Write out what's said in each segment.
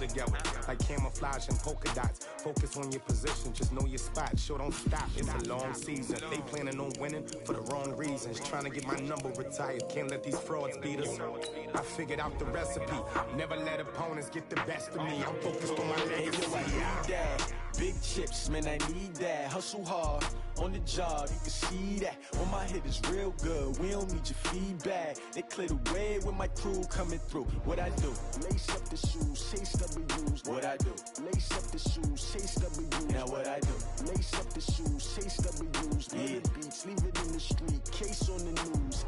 together. Like camouflage and polka dots. Focus on your position, just know your spot. Sure, don't stop, it's a long season. They planning on winning for the wrong reasons. Trying to get my number retired, can't let these frauds beat us. I figured out the recipe, never let opponents get the best of me. I'm focused on my legacy. Big chips, man, I need that. Hustle hard, on the job, you can see that. When my hit is real good, we don't need your feedback. They clear the way with my crew coming through. What I do? Lace up the shoes, chase W's. What I do? Lace up the shoes, chase W's. Now what I do? Lace up the shoes, chase W's. Yeah. The beats, leave it in the street, case on the news.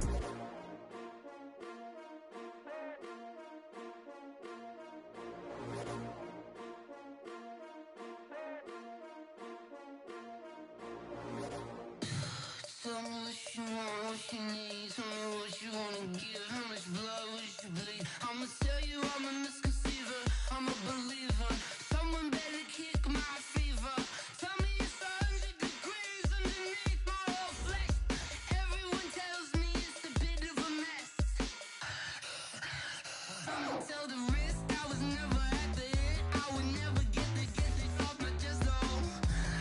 Tell me what you want, what you need. Tell me what you wanna give. How much blood would you bleed? I'ma tell you I'm a misconceiver, I'm a believer. Someone better kick my fever. Tell me it's 100 degrees underneath my whole flesh. Everyone tells me it's a bit of a mess. I'ma tell the risk I was never at the hit. I would never get it off my chest though.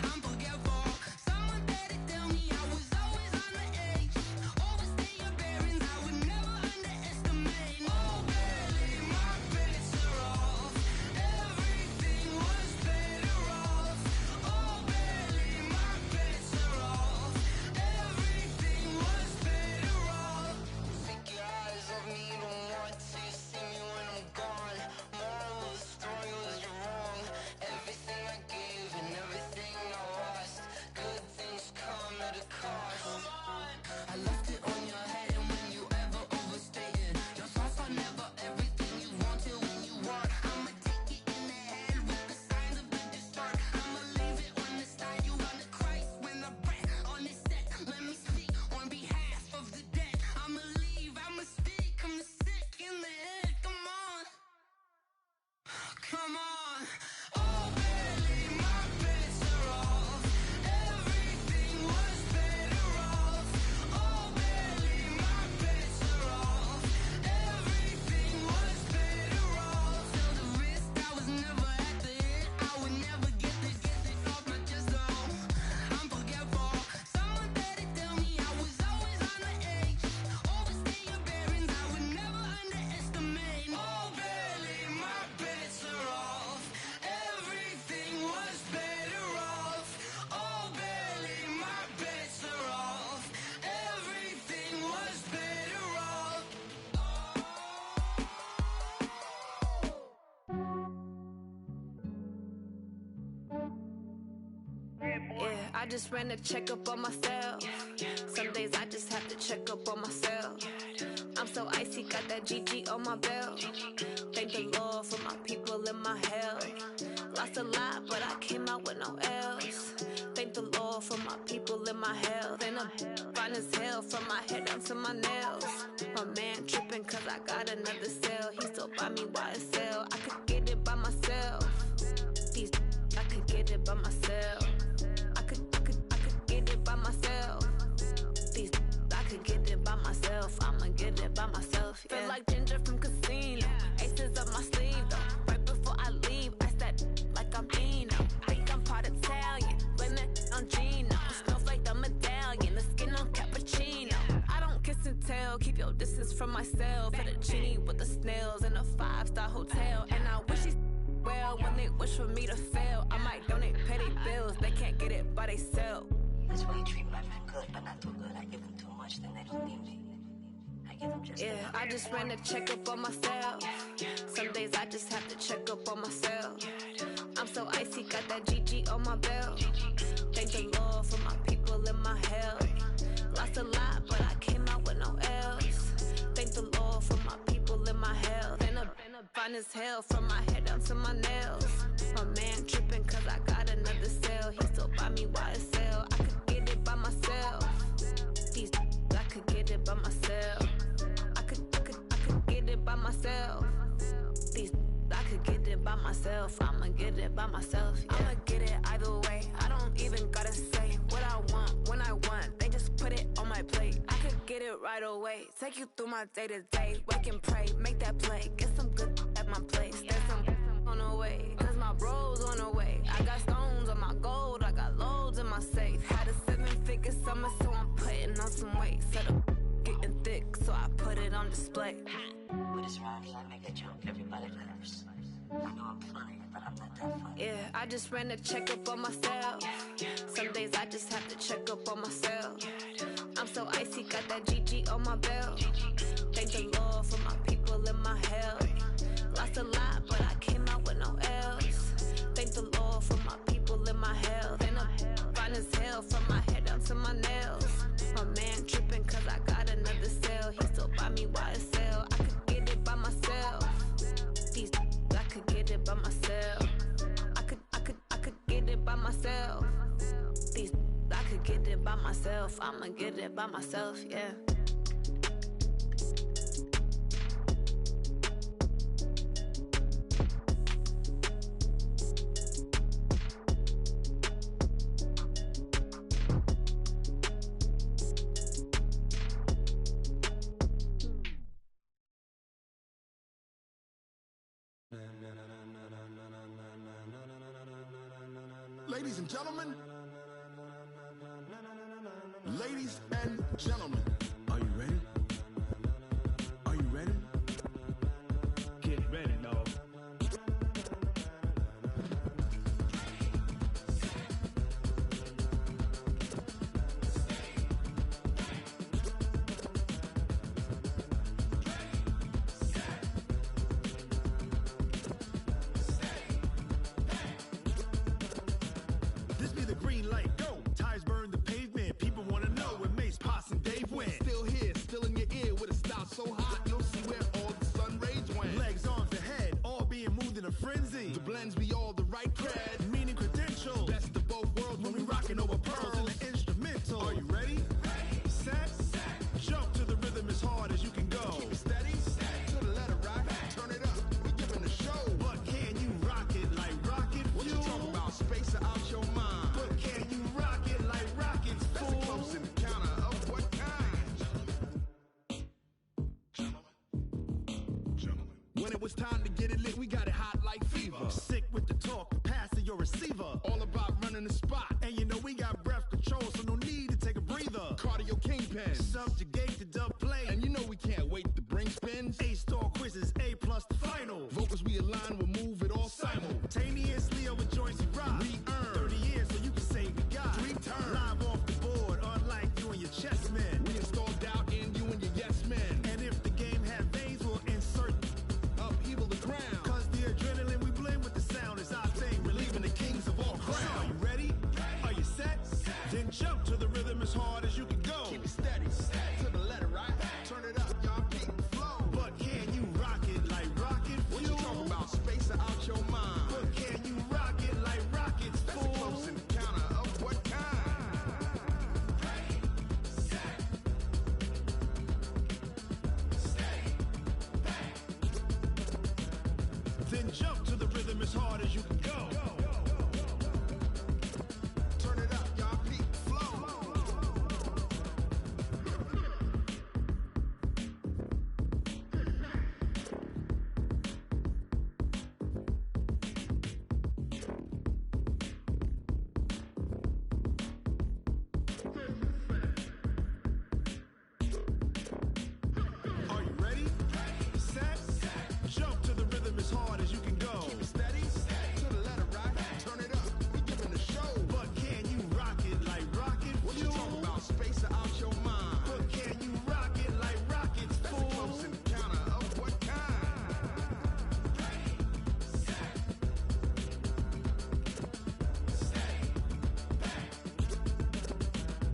I'm forgetful. Someone better tell me I was always on the edge. Overstay your bearings, I would never underestimate. Oh baby, my bets are off. Everything was better off. Oh baby, my bets are off. Everything was better off. Take your eyes off me, you don't want to see me when I'm gone. Moral of the story was you're wrong. Everything I gave and everything I lost. Good things come at a cost. I left it on your head, and when you ever overstay it, your thoughts are never everything you wanted when you want. I'ma take it in the head with the signs of the distort. I'ma leave it on the side. You run the Christ when the breath on this set. Let me speak on behalf of the dead. I'ma leave, I'ma speak. I'm the sick in the head. Come on, come on. Oh baby, my bets are off. Everything was better off. Oh baby, my bets are off. Everything was better off. Tell the risk I was never at the hit. I would never get it off my chest though. I'm forgetful. Someone better tell me I was always on the edge. Overstay your bearings, I would never underestimate. Oh baby, my bets are off. Everything was better off. Oh baby, my bets are off. Everything was better off. Yeah, I just ran a checkup on myself. Some days I just have to check up on myself. I'm so icy, got that GG on my belt. Thank the Lord for my people in my health. Lost a lot, but I came out with no L's. Thank the Lord for my people in my health. And I'm fine as hell from my head down to my nails. My man tripping cause I got another cell. He still buy me YSL. I could get it by myself. These I could get it by myself. I could get it by myself. These I could get it by myself. I'ma get it by myself. Yeah. Feel like Ginger from Casino. Aces up my sleeve though. Right before I leave, I said like I'm Dino. Think I'm part Italian. Blame it on Gino. Snowflake the medallion. The skin on cappuccino. I don't kiss and tell. Keep your distance from myself. For the genie with the snails in a 5-star hotel. And I wish he well when they wish for me to fail. I might donate petty bills. They can't get it by they self. That's why you treat my man good, but not too good. I give them too much, then they don't need me. I give them just Yeah, I just ran a checkup on myself. Some days I just have to check up on myself. I'm so icy, got that GG on my belt. Thank the Lord for my people in my health. Lost a lot, but I came out with no L's. Thank the Lord for my people in my health. And I'm fine as hell from my head down to my nails. My man tripping cause I got another cell. He still buy me YSL. I could get it by myself. These I could get it by myself. I could get it by myself. These I could get it by myself. I'ma get it by myself. Yeah. I'ma get it either way. I don't even gotta say what I want when I want. They just put it on my plate. I could get it right away. Take you through my day to day. Wake and pray, make that play. Get some good at my place. There's some on the way. like, With his rhymes, I make a joke everybody laughs. I know I'm funny, but I'm not that funny. yeah, I just ran a checkup on myself. Some days I just have to check up on myself. I'm so icy, got that GG on my belt. Thank the Lord for my people in my health. Lost a lot, but I came out with no else. Thank the Lord for my people in my health. And I'm fine as hell from my head down to my nails. My man tripping cause I got another cell. He still buy me YSL. I could get it by myself. These I could get it by myself. I could get it by myself. These I could get it by myself. I'ma get it by myself, yeah. Ladies and gentlemen, ladies and gentlemen, are you ready? Are you ready? Get ready, dog. This be the green light, go. Tires burn the pavement. People wanna know where Mace, Poss, and Dave went. Still here, still in your ear with a style so hot, you'll see where all the sun rays went. Legs, arms, and head, all being moved in a frenzy. The blends be all the right cred, meaning credentials. Best of both worlds when we rockin' over pearls in the instrumental. Are you ready? Set, jump to the rhythm as hard as you can go. Keep it steady, to the letter right. Turn it up, we giving the show. But can you rock it like rocket fuel? What you talking about? Space out your mind. But can you rock it like rockets, fool? That's a close encounter of what kind? Gentlemen. When it was time to get it lit, we got it hot like fever. Sick with the talk, pass to your receiver. All about running the spot. And you know we got breath control, so no need to take a breather. Cardio kingpin, subjugate the dub play. And you know we can't wait to bring spins. A-star quizzes, A+ the final. Vocals we align, we'll move it all simultaneously over joints we rock. We earn 30 years so you can say we got 3 turns. Live off the board, unlike you and your chess men. We install doubt in you and your yes men. And if the game had veins, we'll insert upheaval the ground. Cause the adrenaline we blend with the sound is our thing, relieving the kings of all crowns. So are you ready? Are you set? Then jump to the rhythm as hard as you can go. Keep it steady, to the letter right. Turn it up, y'all keep the flow. But can you rock it like rocket fuel? What you talking about? Space out your mind. But can you rock it like rockets, fool? That's a close encounter of what kind? Then jump to the rhythm as hard as you can go. Turn it up, y'all peak flow. Are you ready? Set, jump to the rhythm as hard as you can go. Keep it steady, to the letter right. Turn it up, we giving the show. But can you rock it like rocket fuel? What you talking about? Space out your mind. But can you rock it like rockets, fool? That's a close encounter of what kind?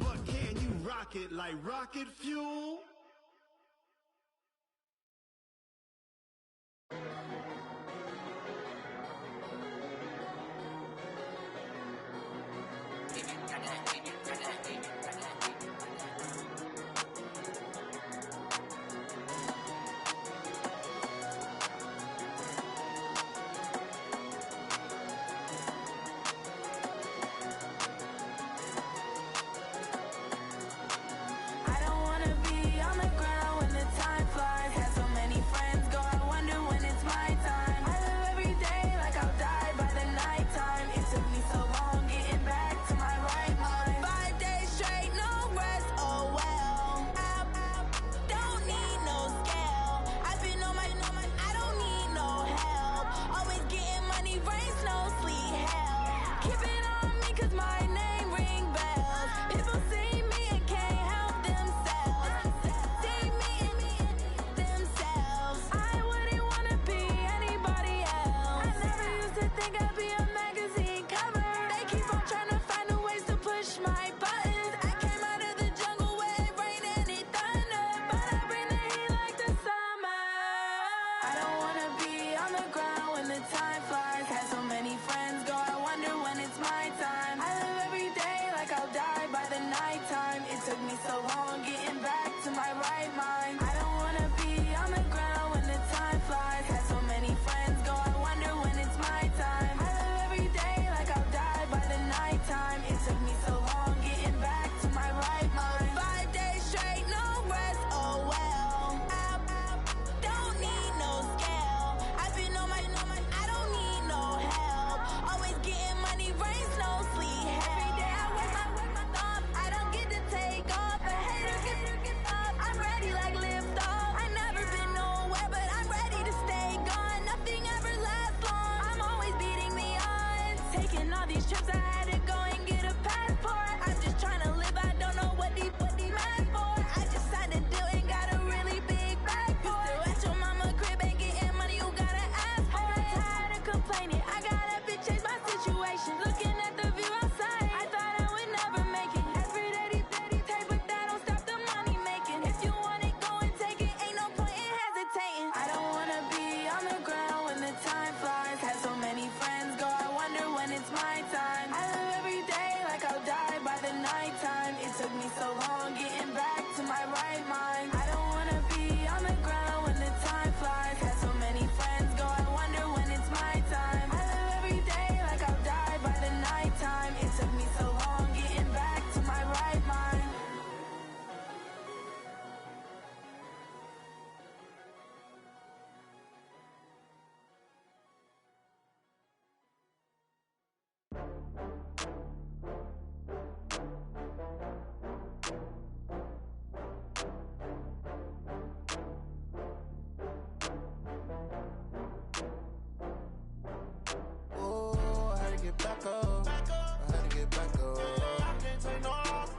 But can you rock it like rocket fuel? I don't wanna be Get back up. I had to get back up. I can't take no loss.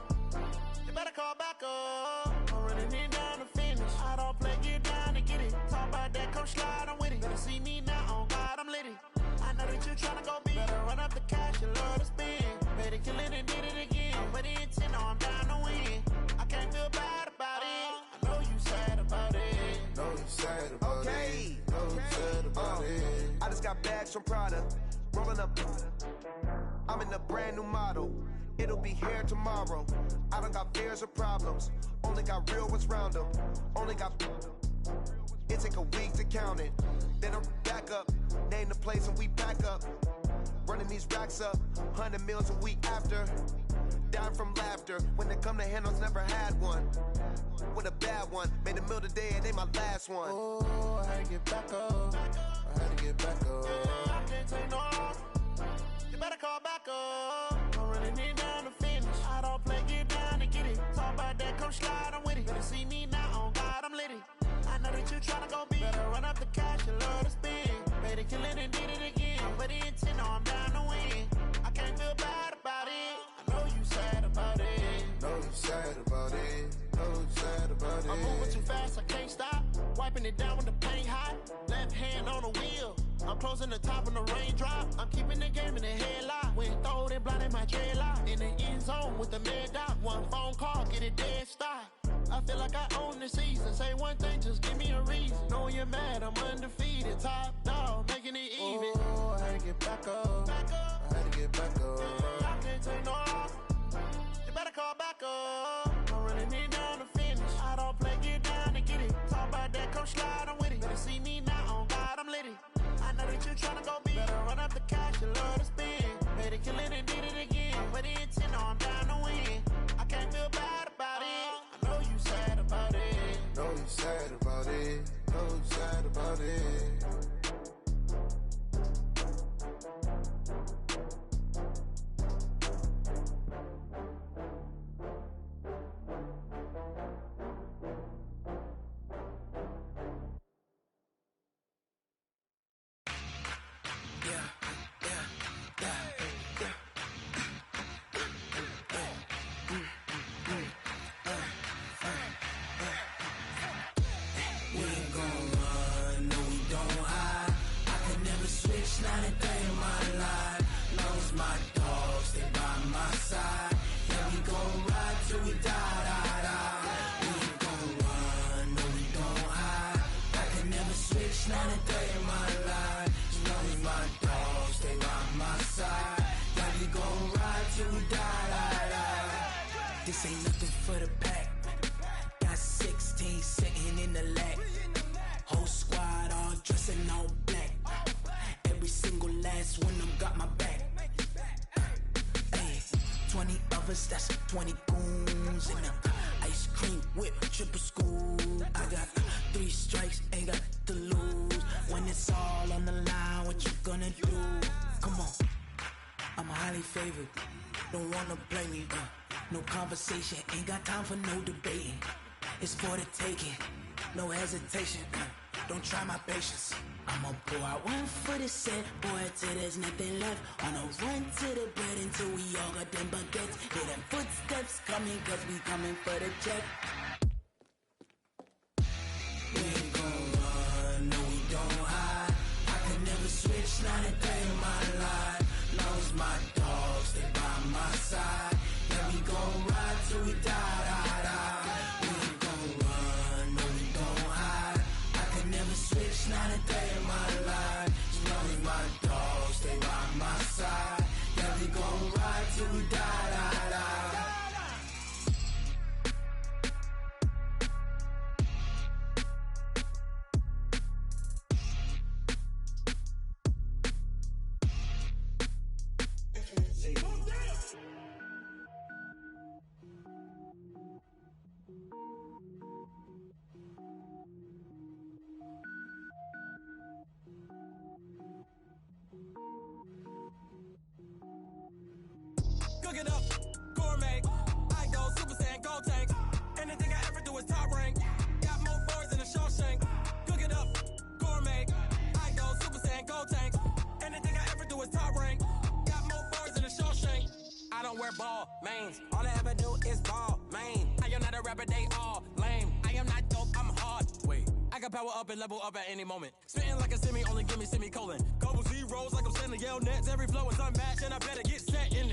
You better call back up. I'm running it down to finish. I don't play, get down to get it. Talk about that, come slide, I'm with it. Better see me now, on God, I'm litty. I know that you tryna go big. Better run up the cash, you love to spend. Better kill it and did it again. I'm with the intent, no, I'm down to win. I can't feel bad about it. I know you sad about it. Know you sad about it. Know you sad about it. I just got bags from Prada. Rolling up, I'm in a brand new model. It'll be here tomorrow. I don't got fears or problems. Only got real ones round them. Only got. It take a week to count it. Then I'm back up. Name the place and we back up. Running these racks up. 100 meals a week after. Down from laughter. When they come to handles, never had one. With a bad one. Made a meal today and they my last one. Oh, I had to get back up. I had to get back up. I can't take no loss. You better call back up. I'm running it down to finish. I don't play, get down to get it. Talk about that, come slide, I'm with it. Better see me now, on God, I'm litty. I know that you tryna go big. Better run up the cash, you love to spend. Better kill it and did it again. I'm with the intent, no, I'm down to win. I can't feel bad about it. I know you sad about it. Know you sad about it. Know you sad about it. I'm moving too fast, I can't stop. Wiping it down when the paint hot. Left hand on the wheel. I'm closing the top when the raindrop. I'm keeping the game in the headlock. When throwed and blinded my dreadlock. In the end zone with the mad dot. One phone call, get it dead stop. I feel like I own the season. Say one thing, just give me a reason. Knowing you're mad, I'm undefeated. Top dog, making it even. Oh, I had to get back up. I had to get back up. I can't take no loss. You better call back up. I'm running it down to finish. I don't play, get down to get it. Talk about that, come slide, I'm with it. Better see me now, on God, I'm litty. I know that you tryna go big. Better run up the cash, you love to spend. Better kill it and did it again. I'm with the intent, no, I'm down to win. I can't feel bad about it. I know you sad about it. Know you sad about it. Know you sad about it. Not a day in my life. Knows my dogs, they by my side. Yeah, we gon' ride till we die. We ain't gon' run, no, we don't hide. I can never switch, not a day in my life. Knows my dogs, they by my side. Yeah, we gon' ride till we die. This ain't nothing for the pack. Got 16 sitting in the lap. Whole squad all dressing all black. Every single last one of them got my back. Hey, 20 of us, that's 20 goons in them. Ice cream whip, triple school. I got 3 strikes, ain't got to lose. When it's all on the line, what you gonna do? Come on, I'm highly favored. Don't wanna blame me, no conversation, ain't got time for no debating. It's for the taking, no hesitation. Don't try my patience. I'ma pour out one for the set, boy, till there's nothing left. On a run to the bread until we all got them baguettes. Hear them footsteps coming, cause we coming for the check. We ain't gon' run, no, we don't hide. I can never switch, not a day in my life. Knows my dogs, they by my side. Yeah, we gon' ride till we die. We ain't gon' run, no, we don't hide. I can never switch, not a day in my life. Knows my dogs, they by my side. Yeah, we gon' ride till we die. don't wear ball mains. All I ever do is ball main. I am not a rapper, they all lame. I am not dope, I'm hard. Wait, I can power up and level up at any moment. Spitting like a semi, only give me semicolon. Couple zeros like I'm sending yell nets. Every flow is unmatched and I better get set in.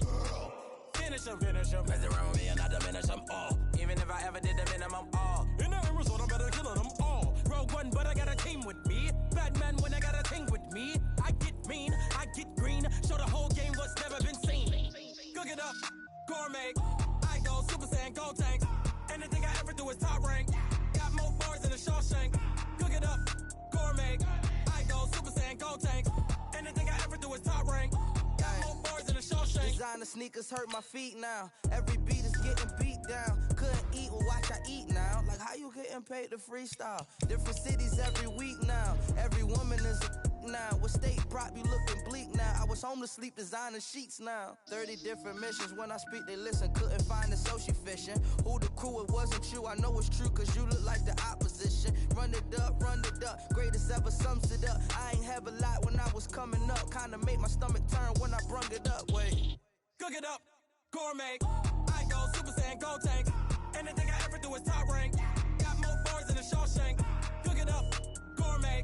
Finish them. Mess around with me and I diminish them all. Even if I ever did the minimum all. In the end result, I'm better killing them all. Rogue one, but I got a team with me. Batman when I got a team with me. I get mean, I get green. Show the whole game what's never been seen. Cook it up, gourmet. I go Super Saiyan, gold tanks. Anything I ever do is top rank. Got more bars than a Shawshank. Cook it up, gourmet. I go Super Saiyan, gold tanks. Anything I ever do is top rank. Got more bars than a Shawshank. Designer sneakers hurt my feet now. Every beat is getting beat down. Couldn't eat, well watch I eat now. Like how you getting paid to freestyle? Different cities every week now. Every woman is a now. What state prop you looking bleak now? I was homeless, sleep designing sheets now. 30 different missions. When I speak, they listen. Couldn't find the social fishing. Who the crew? It wasn't you. I know it's true, cause you look like the opposition. Run it up. Greatest ever sums it up. I ain't have a lot when I was coming up. Kinda made my stomach turn when I brung it up. Wait. Cook it up, gourmet. I go Super Saiyan, gold tanks. Anything I ever do is top rank. Got more bars than a Shawshank. Cook it up, gourmet.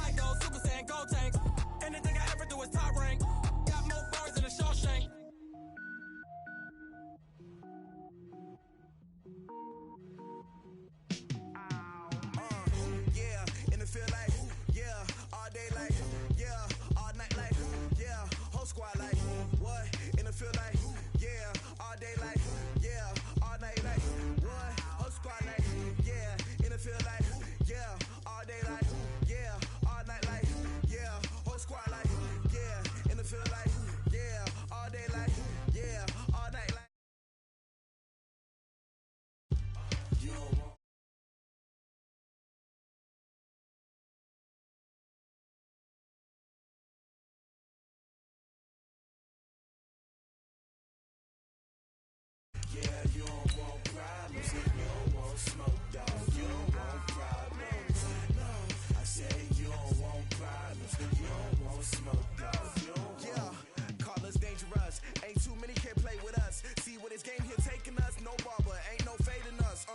I go Super Saiyan, gold tanks. Anything I ever do is top rank. Got more bars than a Shawshank. Yeah, in the field like, yeah, all day like, yeah, all night like, yeah, whole squad like, what? In the field like, yeah, all day like, yeah, all night like, what? Whole squad like, yeah, in the field like, yeah, all day like, yeah, all night like, yeah, whole squad like, yeah, in the field like, yeah, all day like, yeah, all night like. You don't want yeah, you don't want problems. You don't want smoke, dog. You don't want problems. No, I said you don't want problems. You don't want smoke, dog. You don't yeah, call us dangerous. Ain't too many can play with us. See what this game here taking us. No barber, ain't no fading us.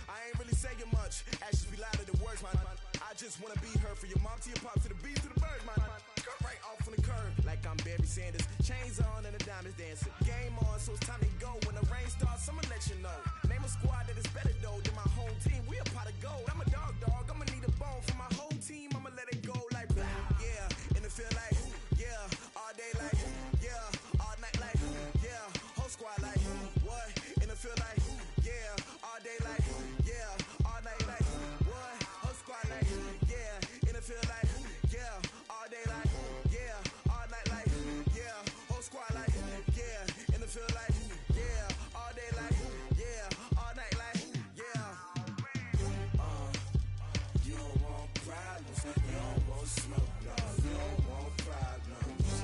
I ain't really saying much. Actions be louder than words, man. I just wanna be heard for your mom to your pop to the beat to the birds, man. Cut right off on the curb like I'm Barry Sanders. Chains on and the diamonds dancing. Game on, so it's time to go. When the rain starts, I'ma let you know. Name a squad that is better though than my home team. We a pot of gold. I'm a dog. I'ma need a bone for my whole team. I'ma let it go like blah. Yeah, in the field like, yeah, all day like, yeah, all night like, yeah, whole squad like, what? In the field like, yeah, all day like, yeah, all night like, what? Whole squad like, yeah, in the field like, yeah, all day like, yeah, all night like, yeah, whole squad like, yeah, in the field like, yeah, all day like, yeah, all night like, yeah. You don't want problems, you don't want smoke, dog. You don't want problems.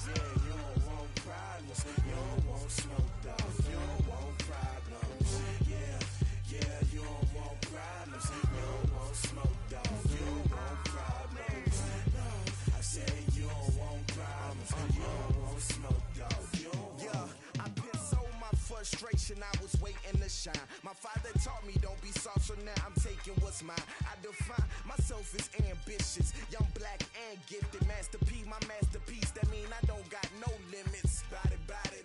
Yeah, you don't want problems, you don't want smoke, dog. You don't want problems. Yeah, you don't want problems, you don't want smoke, dog. You don't want problems. No, I said you don't want problems, you don't want smoke, dog. You don't want. Yeah, I been so my frustration, I was waiting to shine. My father taught me don't be soft, so now I'm taking what's mine. I define myself as ambitious, young, black, and gifted. Master P, my masterpiece. That mean I don't got no limits. Bout it,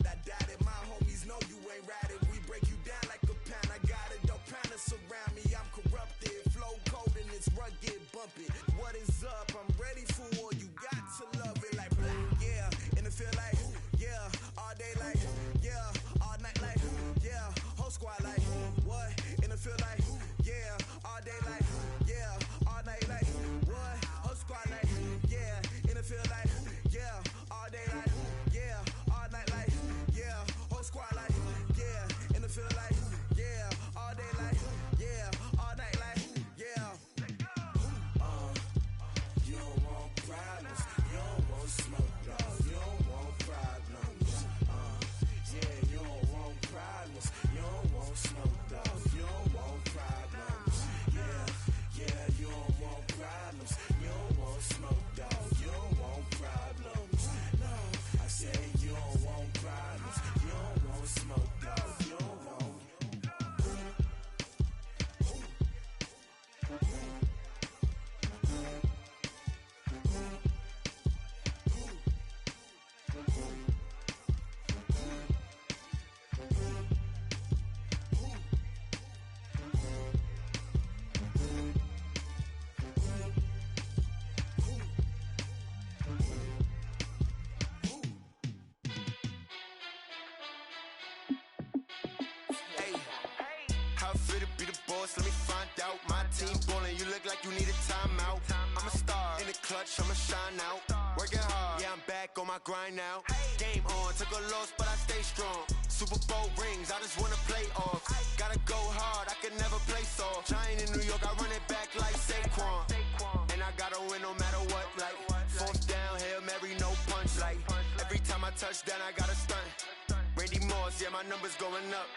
I doubt it. My homies know you ain't ride it. We break you down like a pound. I got it, don't pound us around me. I'm corrupted, flow cold and it's rugged, bump it. What is up? I'm ready for war. You got to love it like black. Yeah, in the field like, yeah, all day like, yeah, all night like, yeah, whole squad like, what? In the field like, yeah, all day like, yeah, all night like, what? Whole squad like, yeah, in the field like, yeah, boss, let me find out. My team ballin', you look like you need a timeout. I'm a star, in the clutch, I'ma shine out. Working hard, yeah, I'm back on my grind now. Game on, took a loss, but I stay strong. Super Bowl rings, I just wanna play off. Gotta go hard, I can never play soft. Giant in New York, I run it back like Saquon. And I gotta win no matter what, like fourth down, Hail Mary, no punch. Like every time I touch down, I gotta stunt. Randy Moss, yeah, my numbers going up.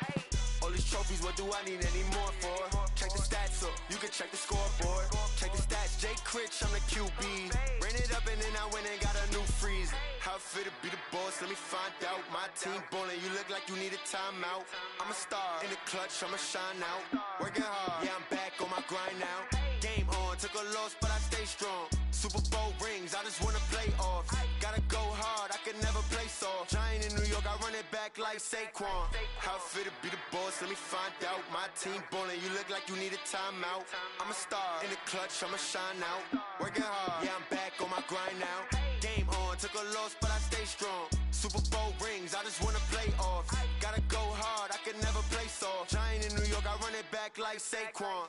All these trophies, what do I need any more for? Check the stats up, you can check the scoreboard. Check the stats, Jake Critch, I'm the QB. Ran it up and then I went and got a new freeze. How it fit to be the boss, let me find out. My team ballin', you look like you need a timeout. I'm a star, in the clutch, I'ma shine out. Working hard, yeah, I'm back on my grind now. Game on, took a loss, but I stay strong. Super Bowl rings, I just wanna play off. Gotta go hard, I can never play soft. Giant in New York, I run it back like Saquon. How it fit to be the boss, let me find out. My team ballin', you look like you need a timeout. I'm a star, in the clutch, I'ma shine out. Working hard, yeah, I'm back on my grind now. Game on, took a loss, but I stay strong. Super Bowl rings, I just wanna play off. Gotta go hard, I can never play soft. Giant in New York, I run it back like Saquon.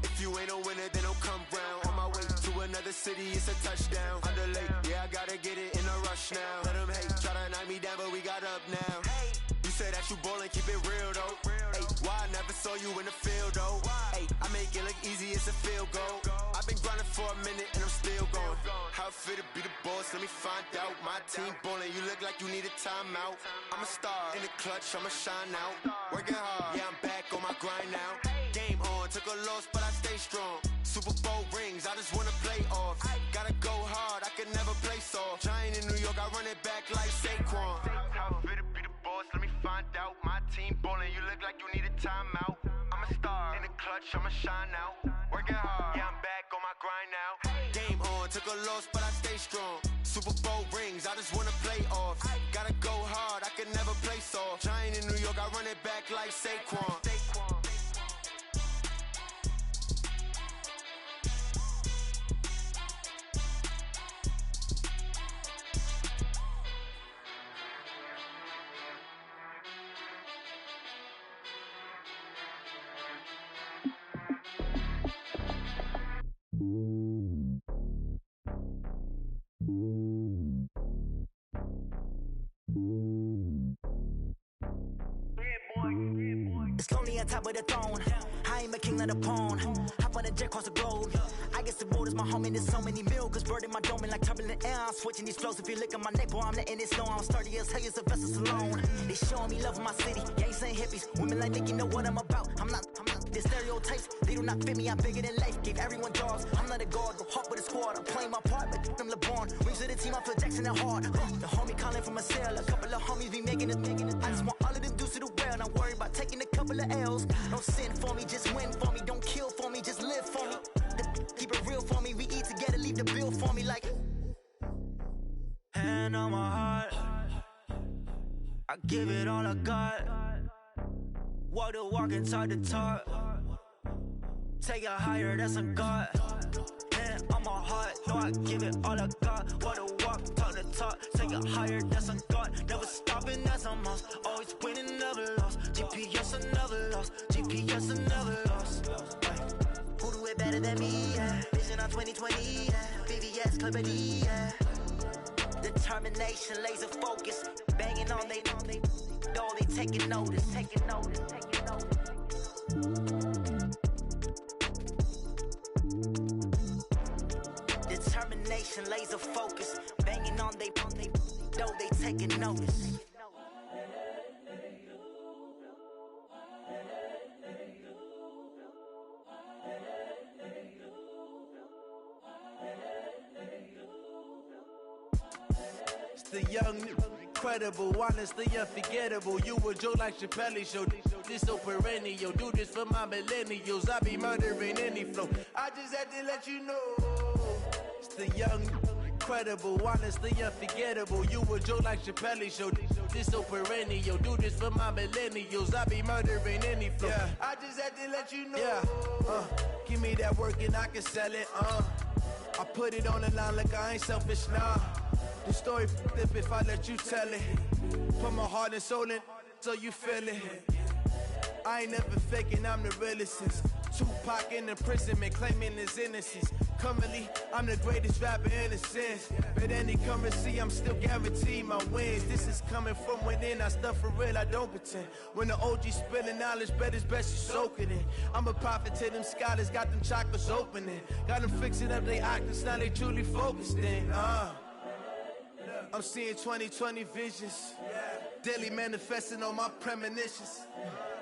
If you ain't a winner, then don't come round. On my way to another city, it's a touchdown. Underlay, yeah, I gotta get it in a rush now. Let them hate, try to knock me down, but we got up now. You say that you ballin', keep it real though. Hey, why I never saw you in the field though? Hey, I make it look easy, it's a field goal. I've been grinding for a minute and I'm still going. How it fit to be the boss, let me find out. My team ballin', you look like you need a timeout. I'm a star, in the clutch, I'ma shine out. Working hard, yeah, I'm back on my grind now. Game on, took a loss, but I stay strong. Super Bowl rings, I just wanna play off. Gotta go hard, I can never play soft. Giant in New York, I run it back like Saquon. How it fit to be the boss, let me find out. My team ballin', you look like you need a timeout. I'm a star, in the clutch, I'ma shine out. Working hard, yeah, I'm back on my grind now. Game on, took a loss, but I stay strong. Super Bowl rings, I just wanna play off. Gotta go hard, I can never play soft. Giant in New York, I run it back like Saquon. It's lonely on top of the throne. I am a king, not a pawn. Hop on a jet across the globe. I guess the road is my home and there's so many milkers bird in my dome and like turbulent air. I'm switching these flows. If you look at my neck, boy, I'm letting it slow. I'm sturdy as hell, as a vessel alone. They showing me love in my city. Gangs and hippies, women like Nick, you know what I'm about. I'm not the stereotypes. They do not fit me. I'm bigger than life. Gave everyone jobs. I'm not a guard, go hard with a squad. I'm playing my part, but I'm LeBron. Rings to the team, I feel Jackson and hard. The homie calling from a cell. A couple of homies be making it. I just want all of them dudes to do well. Not worry about taking a couple of L's. Don't sin for me, just win for me. Don't kill for me, just live for me. Keep it real for me. We eat together, leave the bill for me like. Hand on my heart, I give it all I got. Walk the walk and talk the talk. Take it higher, that's a God. Hand on my heart, no, I give it all I got. Walk the walk, talk the talk. Take it higher, that's a God. Never stopping, that's a must. Always winning, never lost. GPS, I never lost. GPS, I never lost. Who do it better than me? Yeah. Vision on 2020. Yeah. VVS, Clarity. Yeah. Determination, laser focus. Banging on they door, they taking notice. Taking notice. Taking notice. Determination, laser focus. Banging on they door, they taking notice. The young, incredible, honestly unforgettable. You a joke like Chappelle show. This so perennial. Do this for my millennials. I be murdering any flow. I just had to let you know. It's the young, incredible, honestly unforgettable. You a joke like Chappelle show. This so perennial. Do this for my millennials. I be murdering any flow. Yeah. I just had to let you know. Yeah. Give me that work and I can sell it. I put it on the line like I ain't selfish, nah. The story flip if I let you tell it. Put my heart and soul in so you feel it. I ain't never faking, I'm the realest since Pac in imprisonment, claiming his innocence. Currently, I'm the greatest rapper in a sense. But any currency, I'm still guaranteed my wins. This is coming from within, I stuff for real, I don't pretend. When the OG spilling knowledge, bet it's best you soak it in. I'm a prophet to them scholars, got them chakras opening. Got them fixing up their octaves, now they truly focused in. I'm seeing 2020 visions. Daily manifesting on my premonitions.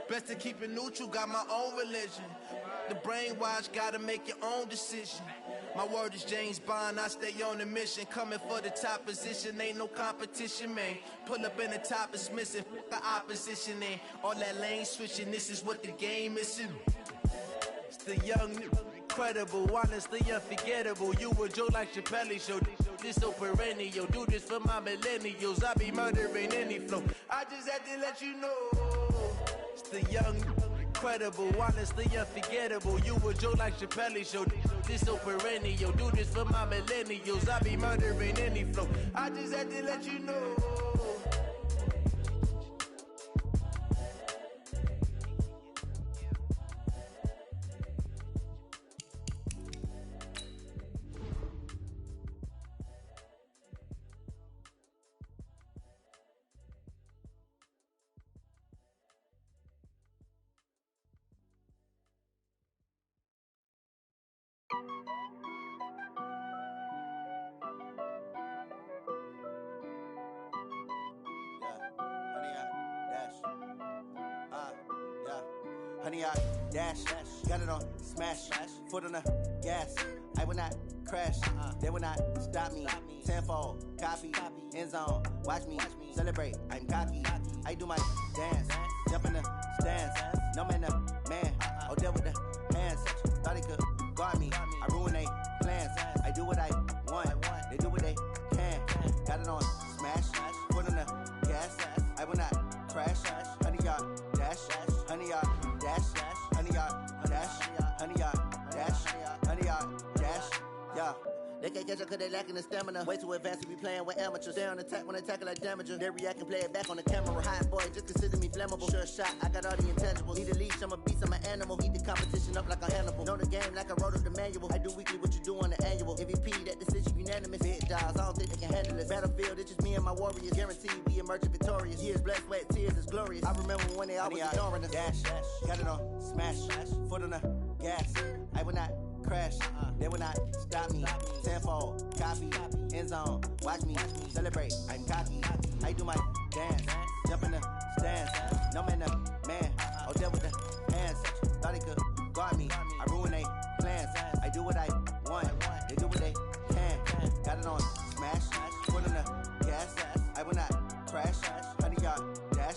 Best to keep it neutral, got my own religion. The brainwash, gotta make your own decision. My word is James Bond, I stay on a mission. Coming for the top position, ain't no competition, man. Pull up in the top, it's missing, the opposition ain't. All that lane switching, this is what the game is. It's the young, incredible, honestly unforgettable. You a joke like Chappelle show. This so perennial, do this for my millennials. I be murdering any flow. I just had to let you know. It's the young, incredible, honestly unforgettable. You a joke like Chappelle show. This so perennial, do this for my millennials. I be murdering any flow. I just had to let you know. Honey, I dash, got it on smash, foot on the gas. I will not crash, they will not stop me. Tenfold, copy, end zone, watch me celebrate. I'm cocky, I do my dance, jump in the stands. No man, man, oh deal with the hands. Thought he could guard me, I ruin they plans. I do what I want, they do what they can. Got it on smash, foot on the gas. I will not crash, honey, y'all dash, honey, y'all dash, honey, y'all dash, honey, y'all dash, honey, y'all dash, yeah. They can't catch up cause they lacking the stamina. Way too advanced to be playing with amateurs. Stay on attack when they tackle like damager. They react and play it back on the camera. Hot boy, just consider me flammable. Sure shot, I got all the intangibles. Need a leash, I'm a beast, I'm an animal. Heat the competition up like a Hannibal. Know the game like I wrote up the manual. I do weekly what you do on the annual. MVP, that decision unanimous. Big dials, I don't think they can handle it. Battlefield, it's just me and my warriors. Guaranteed we emerging victorious. Years, blood, sweat, tears, is glorious. I remember when they always ignoring us. Dash, got it on smash, foot on the gas. I will not crash, they will not stop me. Tenfold, copy, end zone, watch me celebrate. I'm cocky, I do my dance, jump in the stands. No man, man, oh deal with the hands. Thought he could guard me, I ruin they plans. I do what I want, they do what they can. Got it on smash, foot on the gas. I will not crash, honey, y'all dash,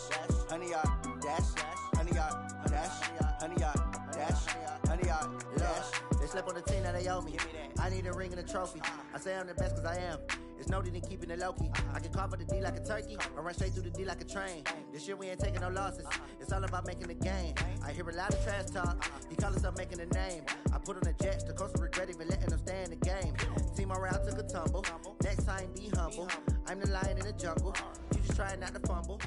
honey, y'all dash, honey, y'all dash, honey, y'all dash, honey, y'all dash. They slept on the team that they owe me. I need a ring and a trophy. I say I'm the best cause I am. It's no need in keeping it low-key. I can carve for the D like a turkey or run straight through the D like a train. This year we ain't taking no losses. It's all about making the game. I hear a lot of trash talk. He call himself making a name. I put on the Jets. The coach regret even letting them stay in the game. Team morale took a tumble. Next time be humble. I'm the lion in the jungle. You just trying not to fumble.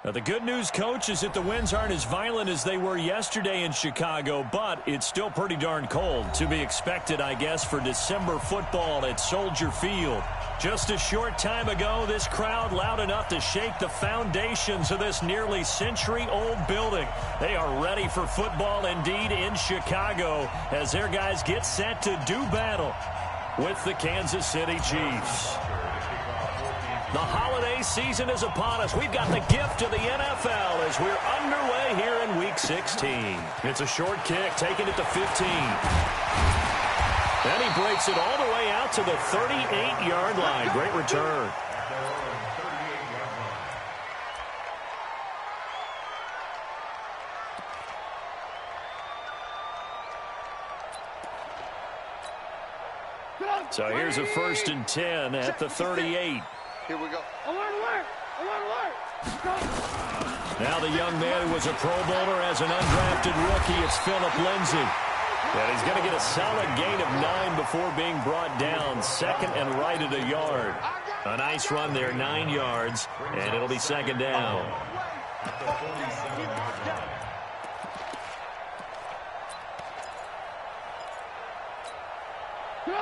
Now, the good news, Coach, is that the winds aren't as violent as they were yesterday in Chicago, but it's still pretty darn cold. To be expected, I guess, for December football at Soldier Field. Just a short time ago, this crowd loud enough to shake the foundations of this nearly century-old building. They are ready for football indeed in Chicago as their guys get set to do battle with the Kansas City Chiefs. The holiday season is upon us. We've got the gift of the NFL as we're underway here in Week 16. It's a short kick, taking it to 15. And he breaks it all the way out to the 38-yard line. Great return. So here's a 1st and 10 at the 38. Here we go. Alert! Now the young man who was a Pro Bowler as an undrafted rookie, it's Phillip Lindsay. And he's going to get a solid gain of 9 before being brought down. 2nd and right at a yard. A nice run there, 9 yards, and it'll be 2nd down.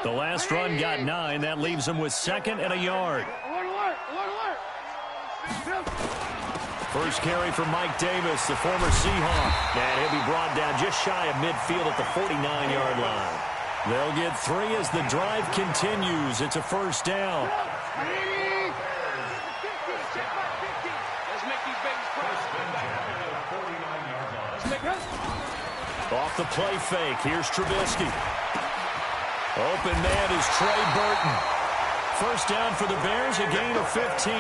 The last run got 9. That leaves him with 2nd and a yard. First carry for Mike Davis, the former Seahawk. And he'll be brought down just shy of midfield at the 49-yard line. They'll get 3 as the drive continues. It's a first down. Off the play fake, here's Trubisky. Open man is Trey Burton. First down for the Bears, a gain of 15.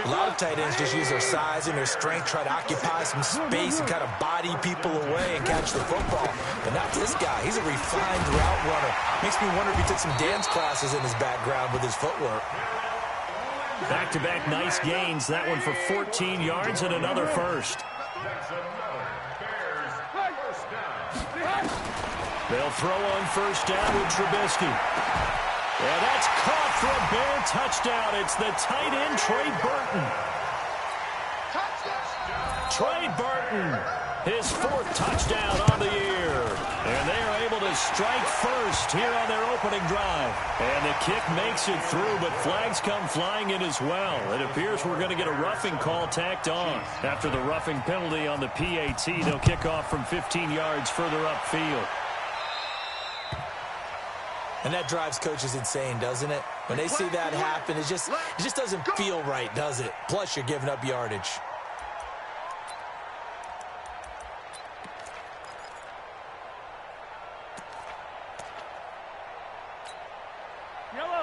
A lot of tight ends just use their size and their strength, try to occupy some space and kind of body people away and catch the football. But not this guy. He's a refined route runner. Makes me wonder if he took some dance classes in his background with his footwork. Back-to-back nice gains. That one for 14 yards and another first. They'll throw on first down with Trubisky. Yeah, that's caught for a Bear touchdown. It's the tight end, Trey Burton. Trey Burton, his 4th touchdown on the year. And they are able to strike first here on their opening drive. And the kick makes it through, but flags come flying in as well. It appears we're going to get a roughing call tacked on. After the roughing penalty on the PAT, they'll kick off from 15 yards further upfield. And that drives coaches insane, doesn't it? When they see that happen, it just doesn't feel right, does it? Plus, you're giving up yardage.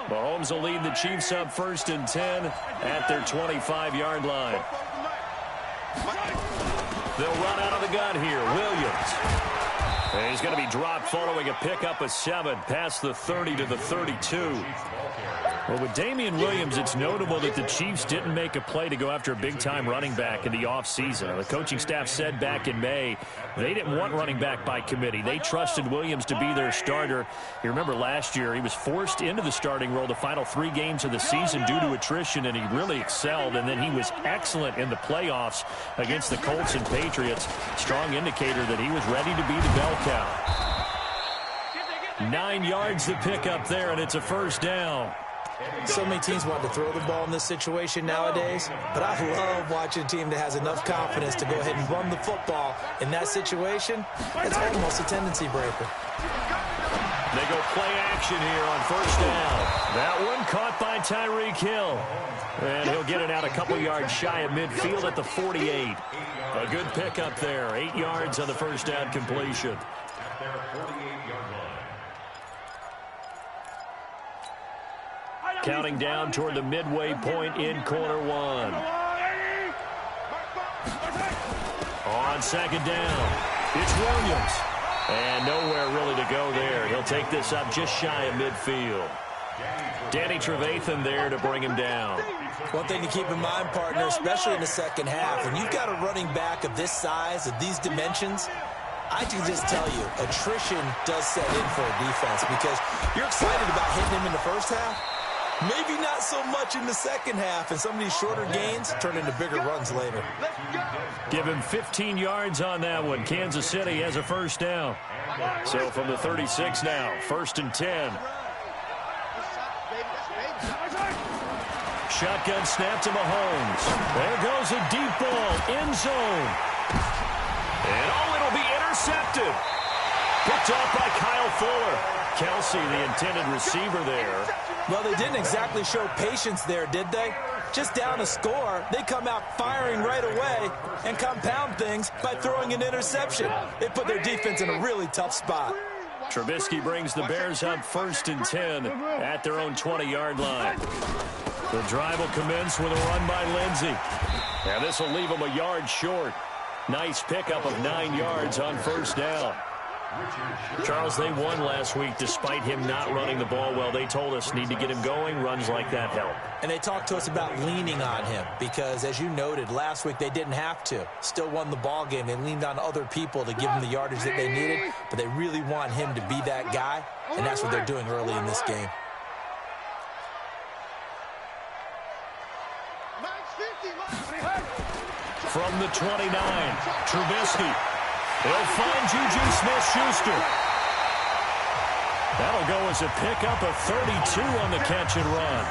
Mahomes will lead the Chiefs up 1st and 10 at their 25-yard line. They'll run out of the gun here. Williams. And he's going to be dropped following a pickup of 7 past the 30 to the 32. Well, with Damian Williams, it's notable that the Chiefs didn't make a play to go after a big-time running back in the offseason. The coaching staff said back in May they didn't want running back by committee. They trusted Williams to be their starter. You remember last year he was forced into the starting role the final 3 games of the season due to attrition, and he really excelled. And then he was excellent in the playoffs against the Colts and Patriots. Strong indicator that he was ready to be the bell cow. 9 yards to pick up there, and it's a first down. So many teams want to throw the ball in this situation nowadays, but I love watching a team that has enough confidence to go ahead and run the football. In that situation, it's almost a tendency breaker. They go play action here on first down. That one caught by Tyreek Hill. And he'll get it out a couple yards shy of midfield at the 48. A good pickup there. 8 yards on the first down completion. Counting down toward the midway point in quarter 1. On second down, it's Williams. And nowhere really to go there. He'll take this up just shy of midfield. Danny Trevathan there to bring him down. One thing to keep in mind, partner, especially in the second half, when you've got a running back of this size, of these dimensions, I can just tell you, attrition does set in for a defense because you're excited about hitting him in the first half. Maybe not so much in the second half, and some of these shorter gains turn into bigger runs later. Give him 15 yards on that one. Kansas City has a first down. So from the 36 now, 1st and 10. Shotgun snap to Mahomes. There goes a deep ball, end zone. And it'll be intercepted. Picked off by Kyle Fuller. Kelsey, the intended receiver there. Well, they didn't exactly show patience there, did they? Just down a score, they come out firing right away and compound things by throwing an interception. It put their defense in a really tough spot. Trubisky brings the Bears up 1st and 10 at their own 20-yard line. The drive will commence with a run by Lindsey. And this will leave him a yard short. Nice pickup of 9 yards on first down. Charles, they won last week despite him not running the ball well. They told us need to get him going. Runs like that help. And they talked to us about leaning on him because, as you noted, last week they didn't have to. Still won the ball game. They leaned on other people to give them the yardage that they needed, but they really want him to be that guy, and that's what they're doing early in this game. From the 29, Trubisky. He'll find Juju Smith-Schuster. That'll go as a pickup of 32 on the catch and run.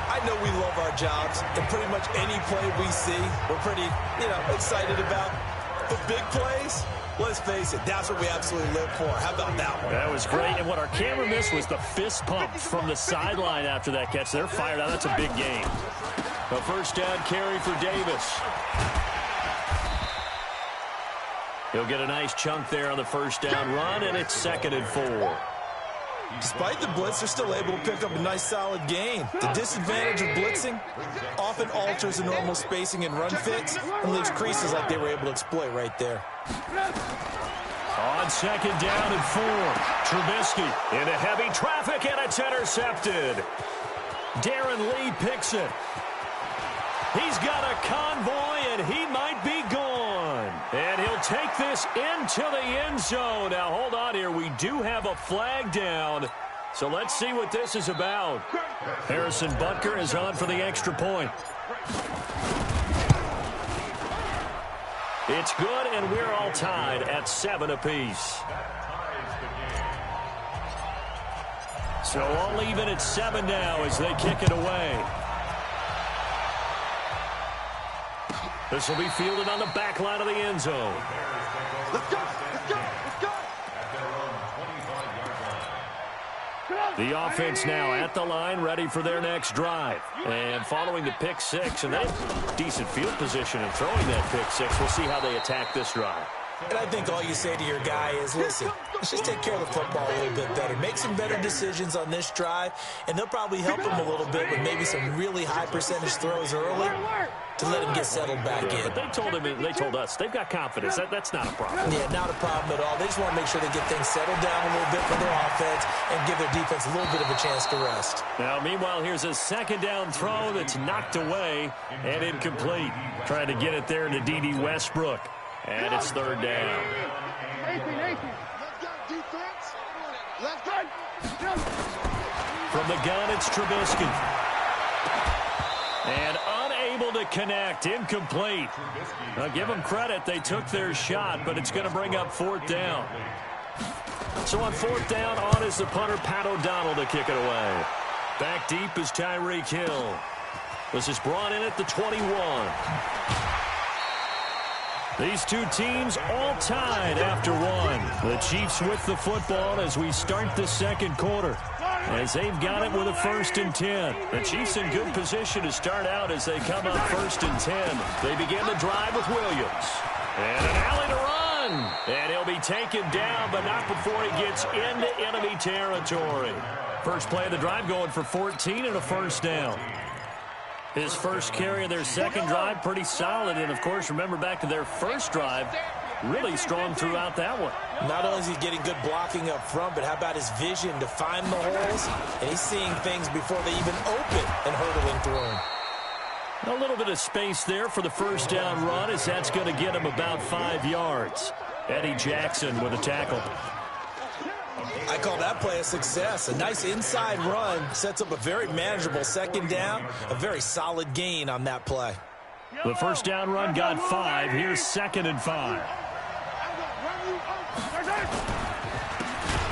I know we love our jobs, and pretty much any play we see, we're pretty, excited about. But big plays, let's face it, that's what we absolutely live for. How about that one? That was great, and what our camera missed was the fist pump from the sideline after that catch. They're fired out. That's a big game. A first down carry for Davis. He'll get a nice chunk there on the first down run, and it's 2nd and 4. Despite the blitz, they're still able to pick up a nice solid gain. The disadvantage of blitzing often alters the normal spacing and run fits and leaves creases like they were able to exploit right there. On 2nd down and 4, Trubisky into heavy traffic, and it's intercepted. Darren Lee picks it. He's got a convoy, and he might be gone. And he'll take this into the end zone. Now, hold on here. We do have a flag down. So let's see what this is about. Harrison Butker is on for the extra point. It's good, and we're all tied at 7 apiece. So all even at 7 now as they kick it away. This will be fielded on the back line of the end zone. Let's go! Let's go! Let's go! The offense now at the line, ready for their next drive. And following the pick six, and they have decent field position in throwing that pick six. We'll see how they attack this drive. And I think all you say to your guy is, listen, let's just take care of the football a little bit better. Make some better decisions on this drive, and they'll probably help him a little bit with maybe some really high percentage throws early to let him get settled back in. But they told us they've got confidence. That's not a problem. Yeah, not a problem at all. They just want to make sure they get things settled down a little bit for their offense and give their defense a little bit of a chance to rest. Now, meanwhile, here's a 2nd down throw that's knocked away and incomplete. Trying to get it there to D.D. Westbrook. And it's 3rd down. From the gun, it's Trubisky. And unable to connect, incomplete. Now, give them credit, they took their shot, but it's going to bring up 4th down. So on 4th down, on is the punter, Pat O'Donnell, to kick it away. Back deep is Tyreek Hill. This is brought in at the 21. These two teams all tied after 1. The Chiefs with the football as we start the 2nd quarter, as they've got it with a 1st and 10. The Chiefs in good position to start out as they come up 1st and 10. They begin the drive with Williams. And an alley to run. And he'll be taken down, but not before he gets into enemy territory. First play of the drive going for 14 and a 1st down. His first carry of their 2nd drive, pretty solid. And, of course, remember back to their 1st drive, really strong throughout that one. Not only is he getting good blocking up front, but how about his vision to find the holes? And he's seeing things before they even open and hurdling through them. A little bit of space there for the 1st down run, as that's going to get him about 5 yards. Eddie Jackson with a tackle. I call that play a success. A nice inside run sets up a very manageable 2nd down, a very solid gain on that play. The 1st down run got 5. Here's 2nd and 5.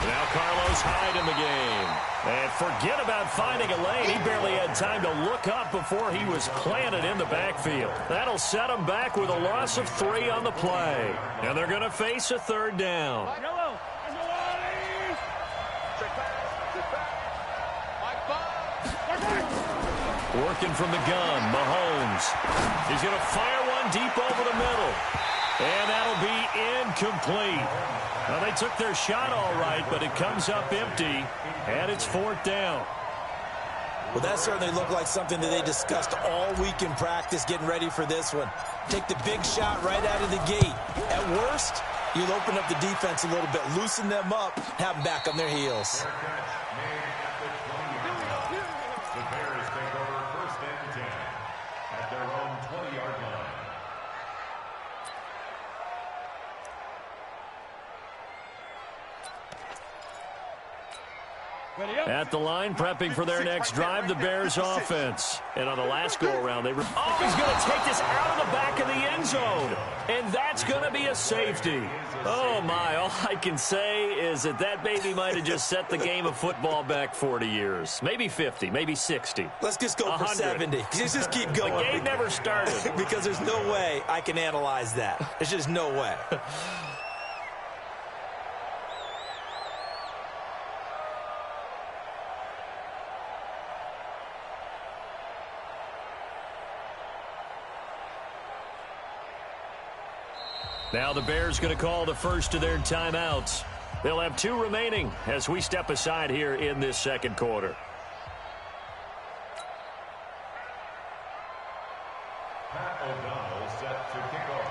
Now Carlos Hyde in the game. And forget about finding a lane. He barely had time to look up before he was planted in the backfield. That'll set him back with a loss of 3 on the play. And they're going to face a 3rd down. Working from the gun, Mahomes. He's going to fire one deep over the middle. And that'll be incomplete. Well, they took their shot all right, but it comes up empty, and it's 4th down. Well, that certainly looked like something that they discussed all week in practice getting ready for this one. Take the big shot right out of the gate. At worst, you'll open up the defense a little bit, loosen them up, have them back on their heels. At the line, prepping for their next drive, the Bears offense. And on the last go-around, he's going to take this out of the back of the end zone. And that's going to be a safety. Oh, my. All I can say is that baby might have just set the game of football back 40 years. Maybe 50, maybe 60. Let's just go 100. for 70. Just keep going. The game never started. Because there's no way I can analyze that. There's just no way. Now the Bears going to call the first of their timeouts. They'll have 2 remaining as we step aside here in this second quarter. Pat O'Donnell set to kick off.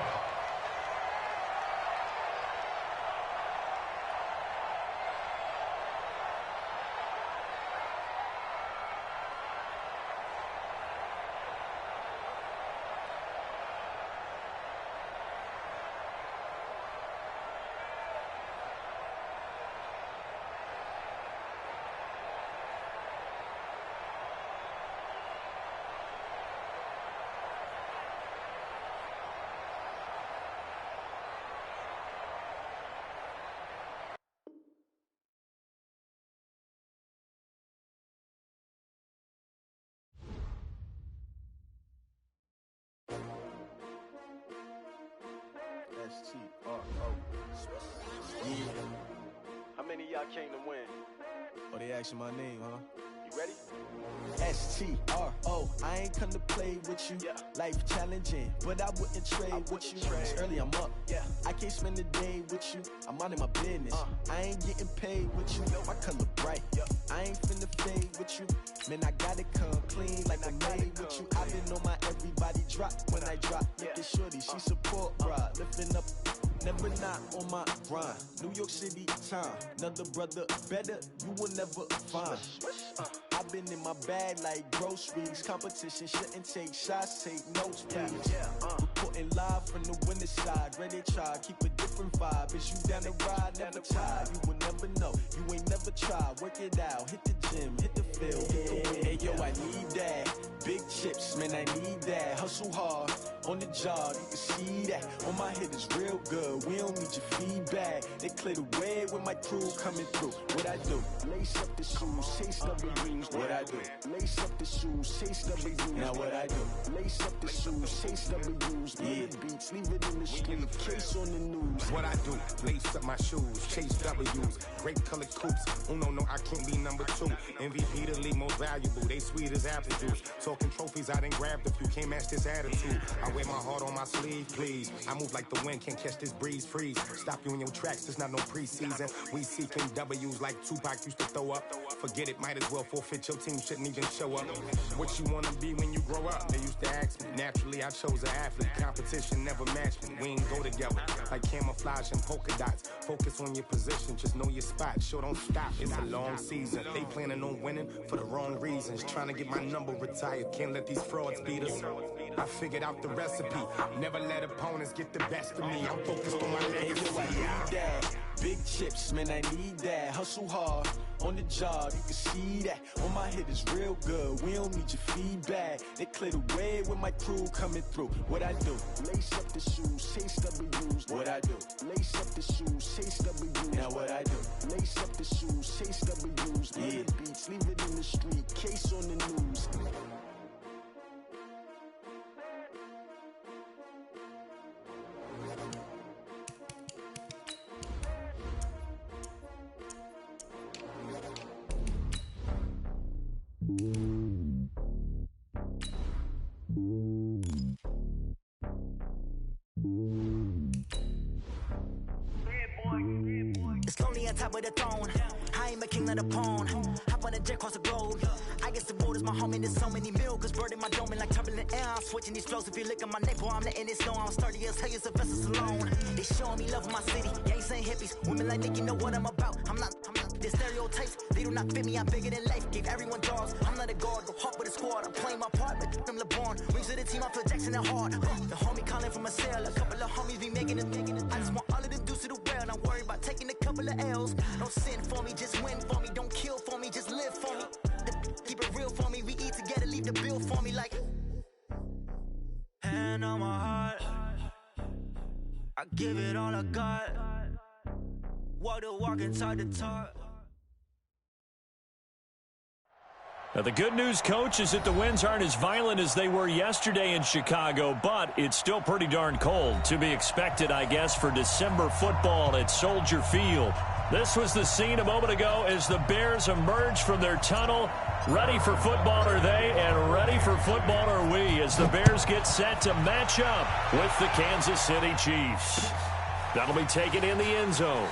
How many of y'all came to win? Oh, they asking my name, huh? You ready? S-T-R-O, I ain't come to play with you. Life challenging, but I wouldn't trade with you. It's early, I'm up. I can't spend the day with you. I'm minding my business. I ain't getting paid with you. My color bright. I ain't finna fade with you. Man, I gotta come clean like I'm made with you. I've been on my everybody drop when I drop. Look at shorty, she support, bruh. Lifting up. Never not on my grind. New York City time. Another brother better, you will never find. I've been in my bag like groceries. Competition shouldn't take shots, take notes, please. Reporting live from the winning side. Ready to try, keep a different vibe. Is you down the ride, never tired. You will never know, you ain't never tried. Work it out, hit the gym, hit the field, hit the win. Hey yo, I need that. Big chips, man, I need that. Hustle hard, on the job, you can see that. On my head is real good, we don't need your feedback. They clear the way with my crew coming through. What I do? Lace up the shoes, chase W's. What I do? Lace up the shoes, chase W's. Now what I do? Lace up the shoes, chase W's. Little beats, leave it in the street, case on the news. What I do? Lace up my shoes, chase W's. Great colored coops. Oh no, I can't be number 2. MVP the league most valuable. They sweet as apple juice. Talking trophies, I didn't grab the few. Can't match this attitude. I wear my heart on my sleeve, please. I move like the wind, can't catch this breeze, freeze. Stop you in your tracks, there's not no preseason. We seeking W's like Tupac used to throw up. Forget it, might as well forfeit. Your team shouldn't even show up. What you wanna be when you grow up? They used to ask me. Naturally, I chose an athlete. Competition never matched me. We ain't go together like camouflage and polka dots. Focus on your position, just know your spot. Sure, don't stop. It's a long season. They planning on winning for the wrong reasons. Trying to get my number retired. Can't let these frauds beat us. I figured out the recipe. Never let opponents get the best of me. I'm focused on my legacy. I need that. Big chips, man, I need that. Hustle hard, on the job, you can see that. On my head is real good, we don't need your feedback. They clear the way with my crew coming through. What I do? Lace up the shoes, chase W's. What I do? Lace up the shoes, chase W's. Now what I do? Lace up the shoes, chase W's. Little beats, leave it in the street, case on the news. It's lonely on top of the throne. I am a king of the pawn. Hop on a jet across the globe. I guess the world is my home and there's so many milkers. Bird in my dome and like turbulent air. I'm switching these flows. If you look at my neck, boy, I'm letting it snow. I'm sturdy as hell, it's a vessel alone. They showing me love in my city. Gangs ain't hippies. Women like Nick, you know what I'm about. I'm not. The stereotypes, they do not fit me. I'm bigger than life. Gave everyone dogs. I'm not a guard, go hard with a squad. I'm playing my part, but I'm LeBron. Rings of the team, I feel Jackson and hard. The homie calling from a cell. A couple of homies be making it. I just want all of them dudes to do well. Not worry about taking a couple of L's. Don't sin for me, just win for me. Don't kill for me, just hand on my heart. I give it all I got. Walk the walk and talk the talk. Now, the good news, Coach, is that the winds aren't as violent as they were yesterday in Chicago, but it's still pretty darn cold. To be expected, I guess, for December football at Soldier Field. This was the scene a moment ago as the Bears emerged from their tunnel. Ready for football are they, and ready for football are we, as the Bears get set to match up with the Kansas City Chiefs. That'll be taken in the end zone.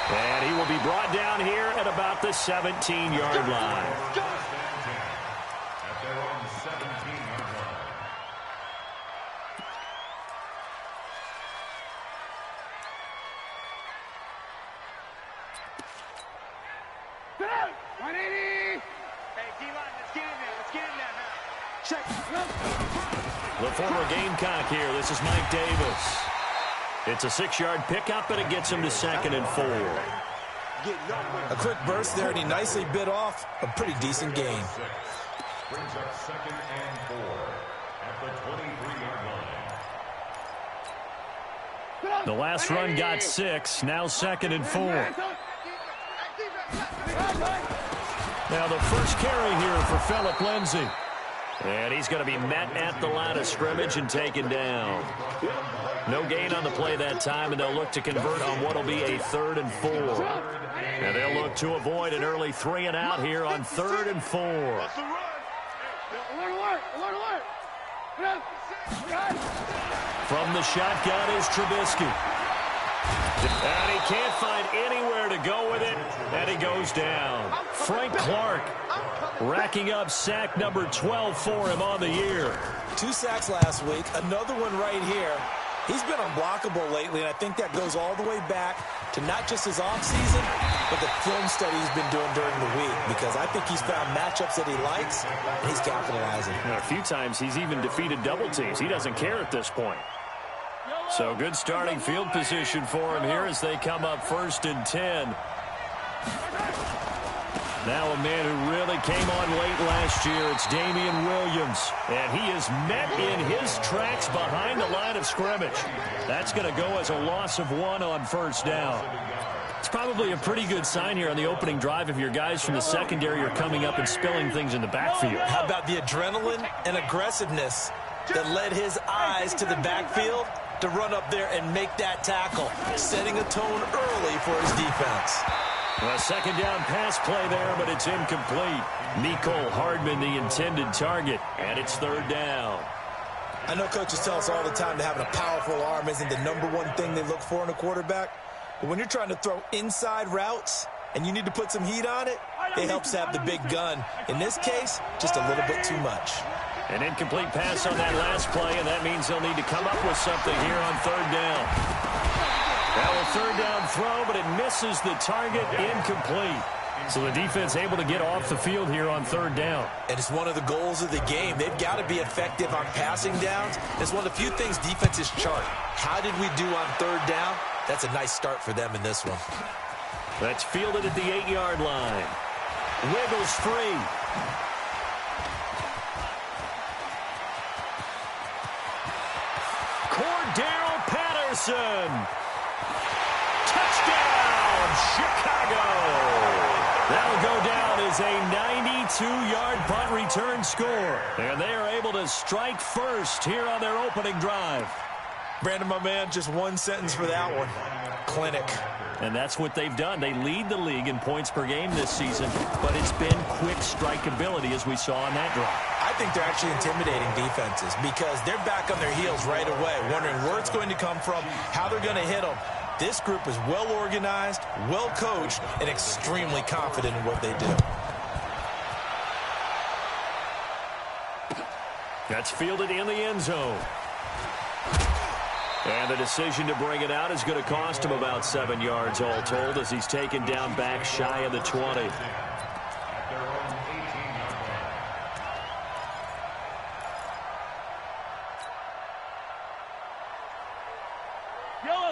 And he will be brought down here at about the 17-yard line. At their own 17-yard line. Hey, 180! Hey, D-line, let's get in there. Let's get in there now. Check. The former Gamecock here. This is Mike Davis. It's a 6-yard pickup, and it gets him to 2nd and 4. A quick burst there, and he nicely bit off a pretty decent gain. Brings up 2nd and 4 at the 23-yard line. The last run got 6, now 2nd and 4. Now the first carry here for Phillip Lindsay. And he's going to be met at the line of scrimmage and taken down. No gain on the play that time, and they'll look to convert on what will be a 3rd and 4. And they'll look to avoid an early 3 and out here on 3rd and 4. From the shotgun is Trubisky. And he can't find anywhere to go with it, and he goes down. Frank Clark racking up sack number 12 for him on the year. 2 sacks last week, another one right here. He's been unblockable lately, and I think that goes all the way back to not just his offseason, but the film study he's been doing during the week, because I think he's found matchups that he likes, and he's capitalizing. A few times he's even defeated double teams. He doesn't care at this point. So good starting field position for him here as they come up 1st and 10. Now a man who really came on late last year, it's Damian Williams. And he is met in his tracks behind the line of scrimmage. That's going to go as a loss of 1 on 1st down. It's probably a pretty good sign here on the opening drive if your guys from the secondary are coming up and spilling things in the backfield. How about the adrenaline and aggressiveness that led his eyes to the backfield to run up there and make that tackle, setting a tone early for his defense. A 2nd down pass play there, but it's incomplete. Mecole Hardman, the intended target, and it's 3rd down. I know coaches tell us all the time that having a powerful arm isn't the #1 thing they look for in a quarterback, but when you're trying to throw inside routes and you need to put some heat on it, it helps to have the big gun. In this case, just a little bit too much. An incomplete pass on that last play, and that means they'll need to come up with something here on 3rd down. Now a 3rd down throw, but it misses the target, incomplete. So the defense able to get off the field here on 3rd down. And it's one of the goals of the game. They've got to be effective on passing downs. It's one of the few things defenses chart. How did we do on 3rd down? That's a nice start for them in this one. That's fielded at the 8-yard line. Wiggles free. Cordero Patterson. Touchdown, Chicago. That'll go down as a 92-yard punt return score. And they are able to strike first here on their opening drive. Brandon, my man, just one sentence for that one. Clinic. And that's what they've done. They lead the league in points per game this season, but it's been quick strikeability as we saw on that drive. I think they're actually intimidating defenses because they're back on their heels right away, wondering where it's going to come from, how they're going to hit them. This group is well organized, well coached, and extremely confident in what they do. That's fielded in the end zone. And the decision to bring it out is going to cost him about 7 yards all told as he's taken down back shy of the 20.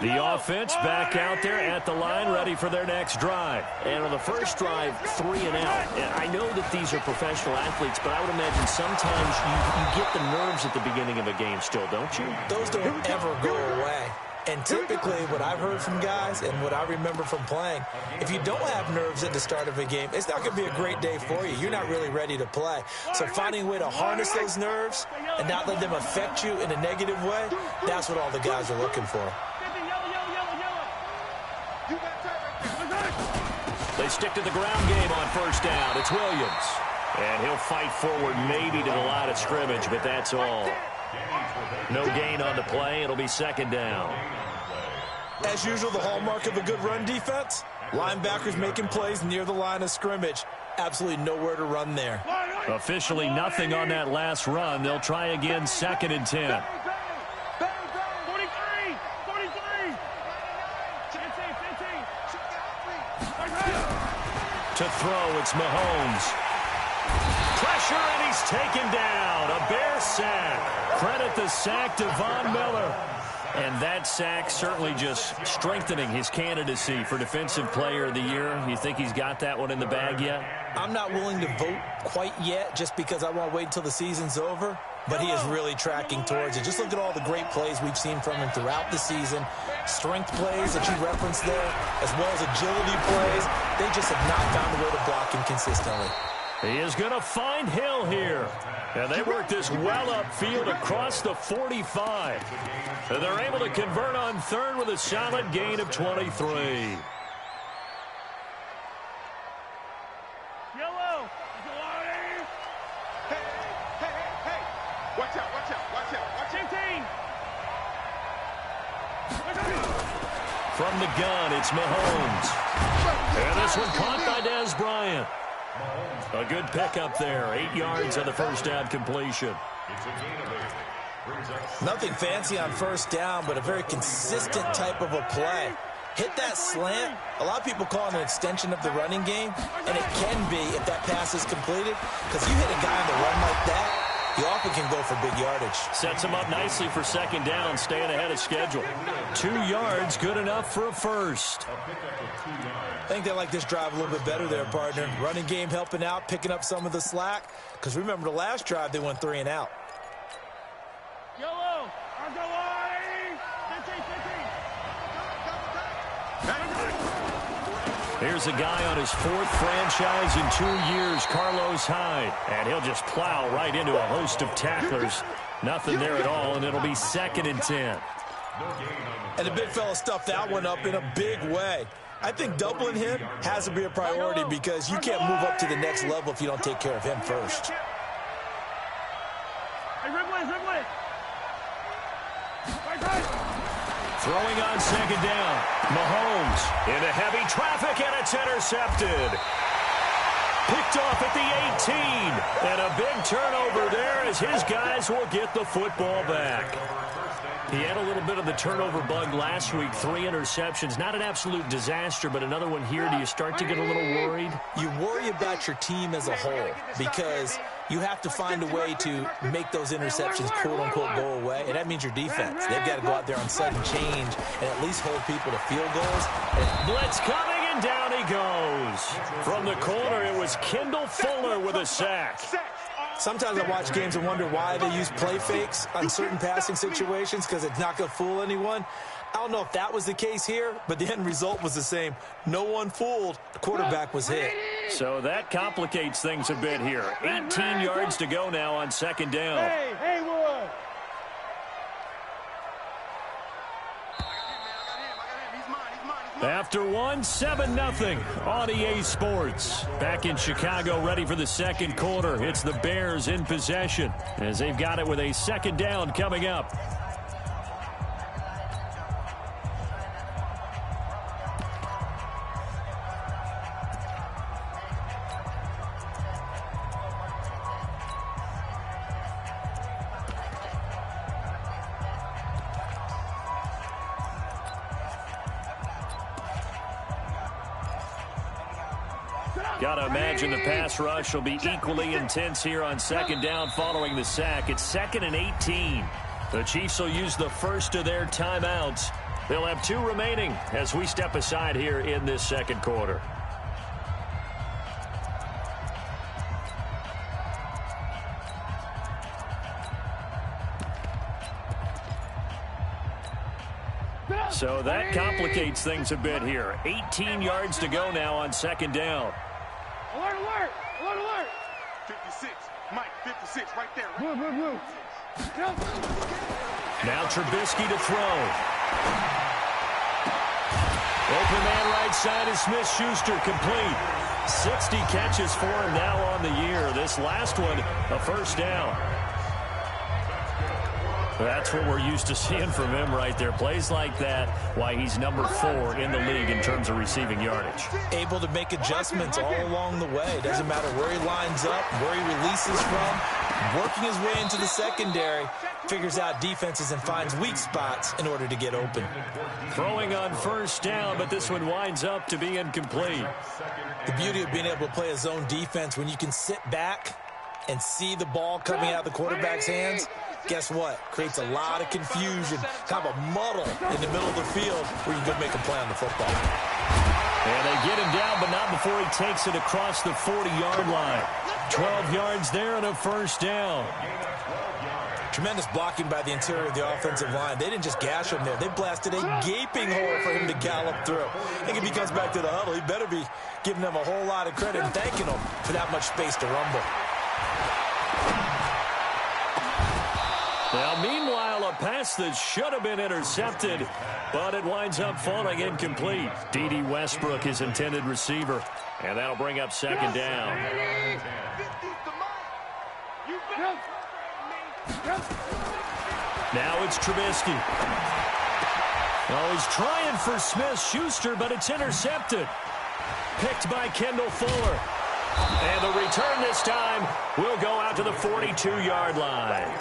The offense back out there at the line, ready for their next drive. And on the first drive, 3 and out. And I know that these are professional athletes, but I would imagine sometimes you get the nerves at the beginning of a game still, don't you? Those don't ever go away. And typically, what I've heard from guys and what I remember from playing, if you don't have nerves at the start of a game, it's not going to be a great day for you. You're not really ready to play. So finding a way to harness those nerves and not let them affect you in a negative way, that's what all the guys are looking for. They stick to the ground game on first down. It's Williams. And he'll fight forward maybe to the line of scrimmage, but that's all. No gain on the play. It'll be second down. As usual, the hallmark of a good run defense, linebackers making plays near the line of scrimmage. Absolutely nowhere to run there. Officially nothing on that last run. They'll try again, 2nd and 10. To throw, it's Mahomes. Pressure, and he's taken down. A Bear sack. Credit the sack to Von Miller. And that sack certainly just strengthening his candidacy for Defensive Player of the Year. You think he's got that one in the bag yet? I'm not willing to vote quite yet just because I want to wait until the season's over. But he is really tracking towards it. Just look at all the great plays we've seen from him throughout the season. Strength plays that you referenced there, as well as agility plays. They just have not found a way to block him consistently. He is going to find Hill here. And they work this well upfield across the 45. And they're able to convert on third with a solid gain of 23. Yellow. Hey. Watch out. 18. From the gun, it's Mahomes. And this one caught by Dez Bryant. A good pickup there. 8 yards on the first down completion. Nothing fancy on first down, but a very consistent type of a play. Hit that slant. A lot of people call it an extension of the running game, and it can be if that pass is completed, because you hit a guy on the run like that, you often can go for big yardage. Sets him up nicely for second down, staying ahead of schedule. 2 yards, good enough for a first. I think they like this drive a little bit better there, partner. Running game helping out, picking up some of the slack. Because remember, the last drive, they went 3 and out. Yellow. Here's a guy on his 4th franchise in 2 years, Carlos Hyde. And he'll just plow right into a host of tacklers. Nothing there at all, and it'll be 2nd and 10. And the big fella stuffed that one up in a big way. I think doubling him has to be a priority because you can't move up to the next level if you don't take care of him first. Throwing on second down. Mahomes into heavy traffic, and it's intercepted. Picked off at the 18. And a big turnover there as his guys will get the football back. He had a little bit of the turnover bug last week. 3 interceptions. Not an absolute disaster, but another one here. Do you start to get a little worried? You worry about your team as a whole because you have to find a way to make those interceptions, quote-unquote, go away. And that means your defense. They've got to go out there on sudden change and at least hold people to field goals. Blitz coming, and down he goes. From the corner, it was Kendall Fuller with a sack. Sometimes I watch games and wonder why they use play fakes on certain passing situations because it's not going to fool anyone. I don't know if that was the case here, but the end result was the same. No one fooled. The quarterback was hit. So that complicates things a bit here. 18 yards to go now on second down. Hey, Haywood. After one, 7-0 on EA Sports. Back in Chicago, ready for the second quarter. It's the Bears in possession as they've got it with a second down coming up. Got to imagine the pass rush will be equally intense here on second down following the sack. It's 2nd and 18. The Chiefs will use the first of their timeouts. They'll have 2 remaining as we step aside here in this second quarter. So that complicates things a bit here. 18 yards to go now on second down. Alert, alert! Alert, alert! 56. Mike, 56 right there. Move, move, move. Now Trubisky to throw. Open man right side is Smith-Schuster, complete. 60 catches for him now on the year. This last one, a first down. That's what we're used to seeing from him right there. Plays like that, why he's number 4 in the league in terms of receiving yardage. Able to make adjustments all along the way. Doesn't matter where he lines up, where he releases from. Working his way into the secondary, figures out defenses and finds weak spots in order to get open. Throwing on first down, but this one winds up to be incomplete. The beauty of being able to play a zone defense when you can sit back and see the ball coming out of the quarterback's hands, guess what? Creates a lot of confusion, kind of a muddle in the middle of the field where you can go make a play on the football. And they get him down, but not before he takes it across the 40-yard line. 12 yards there and a first down. Tremendous blocking by the interior of the offensive line. They didn't just gash him there. They blasted a gaping hole for him to gallop through. I think if he comes back to the huddle, he better be giving them a whole lot of credit and thanking them for that much space to rumble. Now, meanwhile, a pass that should have been intercepted, but it winds up falling incomplete. D.D. Westbrook, his intended receiver, and that'll bring up second down. Now it's Trubisky. Oh, he's trying for Smith-Schuster, but it's intercepted. Picked by Kendall Fuller. And the return this time will go out to the 42-yard line.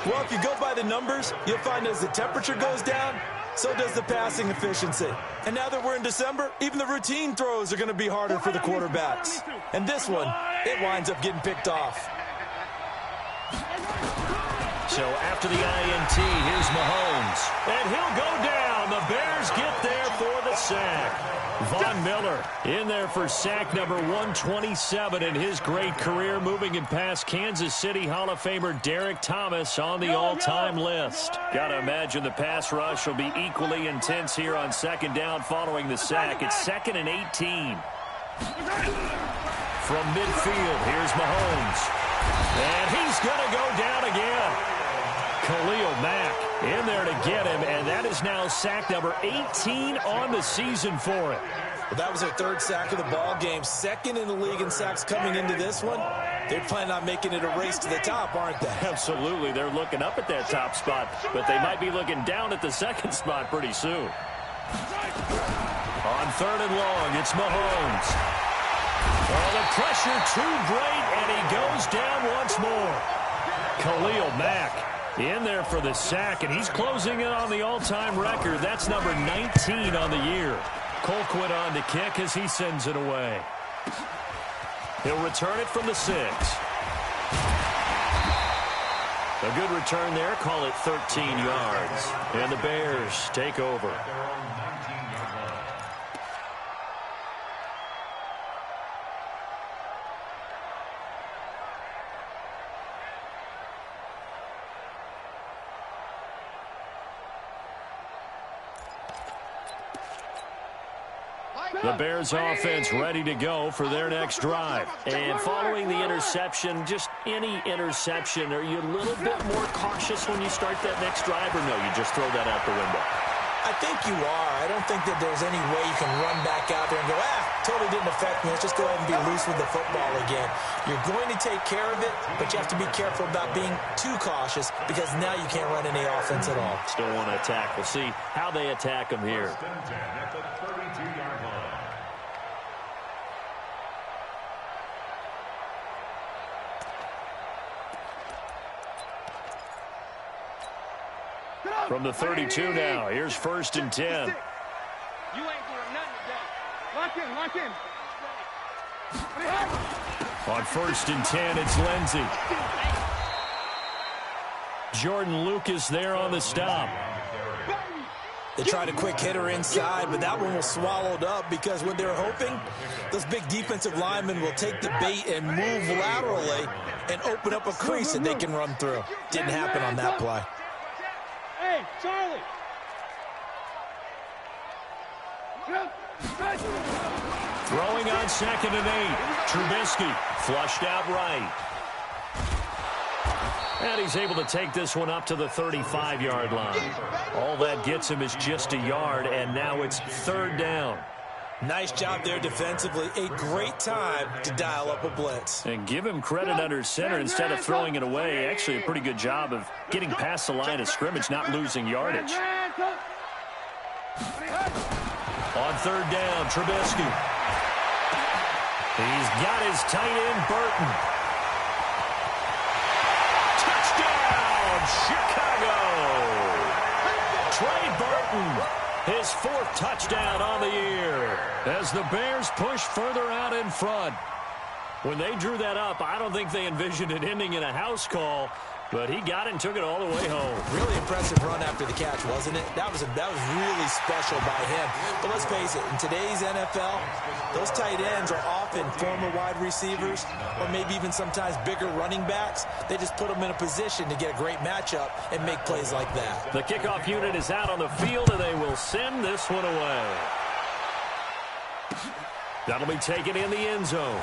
Well, if you go by the numbers, you'll find as the temperature goes down, so does the passing efficiency. And now that we're in December, even the routine throws are going to be harder for the quarterbacks. And this one, it winds up getting picked off. So after the INT, here's Mahomes. And he'll go down. The Bears get there for the sack. Von Miller in there for sack number 127 in his great career, moving him past Kansas City Hall of Famer Derek Thomas on the all-time list. Got to imagine the pass rush will be equally intense here on second down following the sack. It's 2nd and 18. From midfield, here's Mahomes. And he's going to go down again. Khalil Mack in there to get him, and that is now sack number 18 on the season for him. Well, that was their 3rd sack of the ball game, 2nd in the league in sacks coming into this one. They're planning on making it a race to the top, aren't they? Absolutely. They're looking up at that top spot, but they might be looking down at the 2nd spot pretty soon. On 3rd and long, it's Mahomes. Oh, the pressure too great, and he goes down once more. Khalil Mack in there for the sack, and he's closing in on the all-time record. That's number 19 on the year. Colquitt on to kick as he sends it away. He'll return it from the 6. A good return there. Call it 13 yards. And the Bears take over. The Bears offense ready to go for their next drive. And following the interception, just any interception, are you a little bit more cautious when you start that next drive, or no, you just throw that out the window? I think you are. I don't think that there's any way you can run back out there and go, totally didn't affect me. Let's just go ahead and be loose with the football again. You're going to take care of it, but you have to be careful about being too cautious because now you can't run any offense at all. Still want to attack. We'll see how they attack them here. From the 32 now, here's 1st and 10. You ain't doing nothing today. Lock in, lock in. On 1st and 10, it's Lindsey. Jordan Lucas there on the stop. They They tried a quick hitter inside, but that one was swallowed up because what they're hoping, those big defensive linemen will take the bait and move laterally and open up a crease that they can run through. Didn't happen on that play. Hey, Charlie! Throwing on 2nd and 8. Trubisky flushed out right. And he's able to take this one up to the 35-yard line. All that gets him is just a yard, and now it's 3rd down. Nice job there defensively. A great time to dial up a blitz. And give him credit under center instead of throwing it away. Actually, a pretty good job of getting past the line of scrimmage, not losing yardage. On 3rd down, Trubisky. He's got his tight end, Burton. Touchdown, Chicago! Trey Burton, his 4th touchdown on the year, as the Bears push further out in front. When they drew that up, I don't think they envisioned it ending in a house call, but he got it and took it all the way home. Really impressive run after the catch, wasn't it? That was really special by him. But let's face it, in today's NFL, those tight ends are often former wide receivers or maybe even sometimes bigger running backs. They just put them in a position to get a great matchup and make plays like that. The kickoff unit is out on the field, and they will send this one away. That'll be taken in the end zone.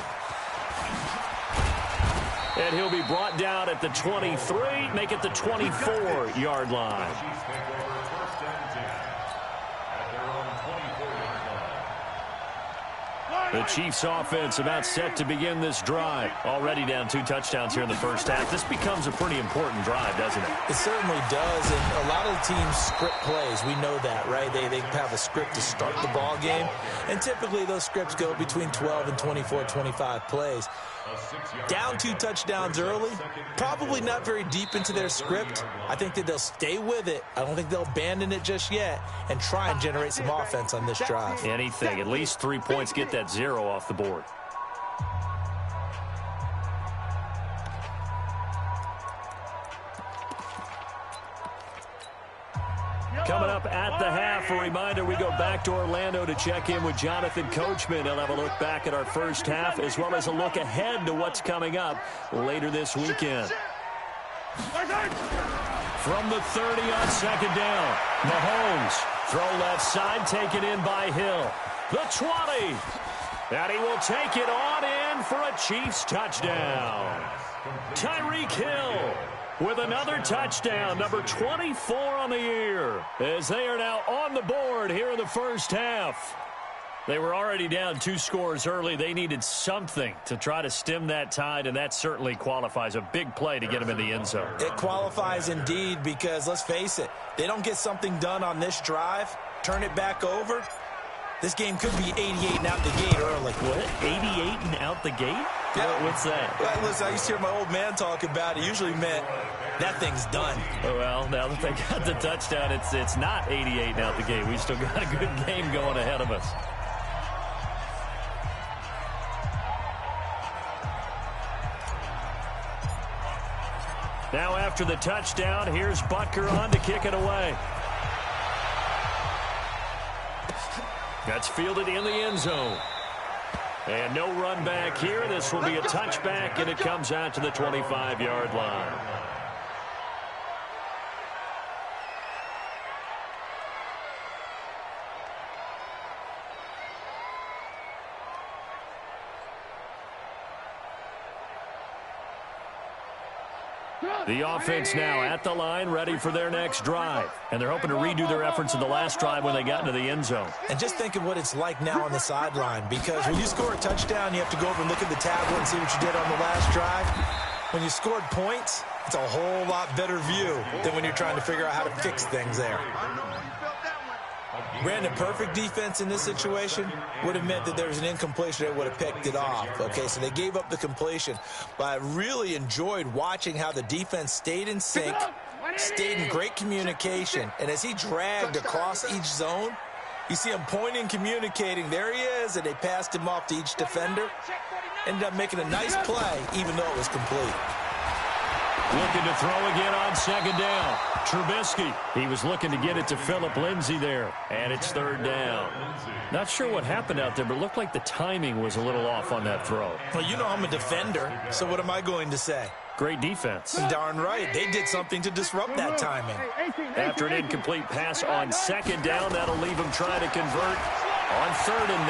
And he'll be brought down at the 23, make it the 24-yard line. The Chiefs offense about set to begin this drive. Already down 2 touchdowns here in the first half. This becomes a pretty important drive, doesn't it? It certainly does, and a lot of the teams script plays. We know that, right? They have a script to start the ball game, and typically those scripts go between 12 and 24, 25 plays. Down 2 touchdowns early, probably not very deep into their script. I think that they'll stay with it. I don't think they'll abandon it just yet and try and generate some offense on this drive. Anything. At least 3 points, get that 0 off the board. Coming up at the half, a reminder, we go back to Orlando to check in with Jonathan Coachman. He'll have a look back at our first half as well as a look ahead to what's coming up later this weekend. From the 30 on 2nd down, Mahomes, throw left side, taken in by Hill. The 20, and he will take it on in for a Chiefs touchdown. Tyreek Hill with another touchdown, number 24 on the year, as they are now on the board here in the first half. They were already down 2 scores early. They needed something to try to stem that tide, and that certainly qualifies. A big play to get them in the end zone. It qualifies indeed because, let's face it, they don't get something done on this drive, turn it back over, this game could be 88 and out the gate early. What? 88 and out the gate? Yeah. What's that? Well, listen, I used to hear my old man talk about it. Usually meant that thing's done. Well, now that they got the touchdown, it's not 88 and out the gate. We still got a good game going ahead of us. Now after the touchdown, here's Butker on to kick it away. That's fielded in the end zone. And no run back here. This will be a touchback, and it comes out to the 25-yard line. The offense now at the line, ready for their next drive. And they're hoping to redo their efforts in the last drive when they got into the end zone. And just think of what it's like now on the sideline, because when you score a touchdown, you have to go over and look at the tablet and see what you did on the last drive. When you scored points, it's a whole lot better view than when you're trying to figure out how to fix things there. Brandon, perfect defense in this situation would have meant that there was an incompletion that would have picked it off. Okay, so they gave up the completion. But I really enjoyed watching how the defense stayed in sync, stayed in great communication. And as he dragged across each zone, you see him pointing, communicating. There he is, and they passed him off to each defender. Ended up making a nice play, even though it was complete. Looking to throw again on second down. Trubisky, he was looking to get it to Phillip Lindsay there, and it's third down. Not sure what happened out there, but it looked like the timing was a little off on that throw. Well, you know I'm a defender, so what am I going to say? Great defense. Darn right. They did something to disrupt that timing. After an incomplete pass on second down, that'll leave him trying to convert on 3rd and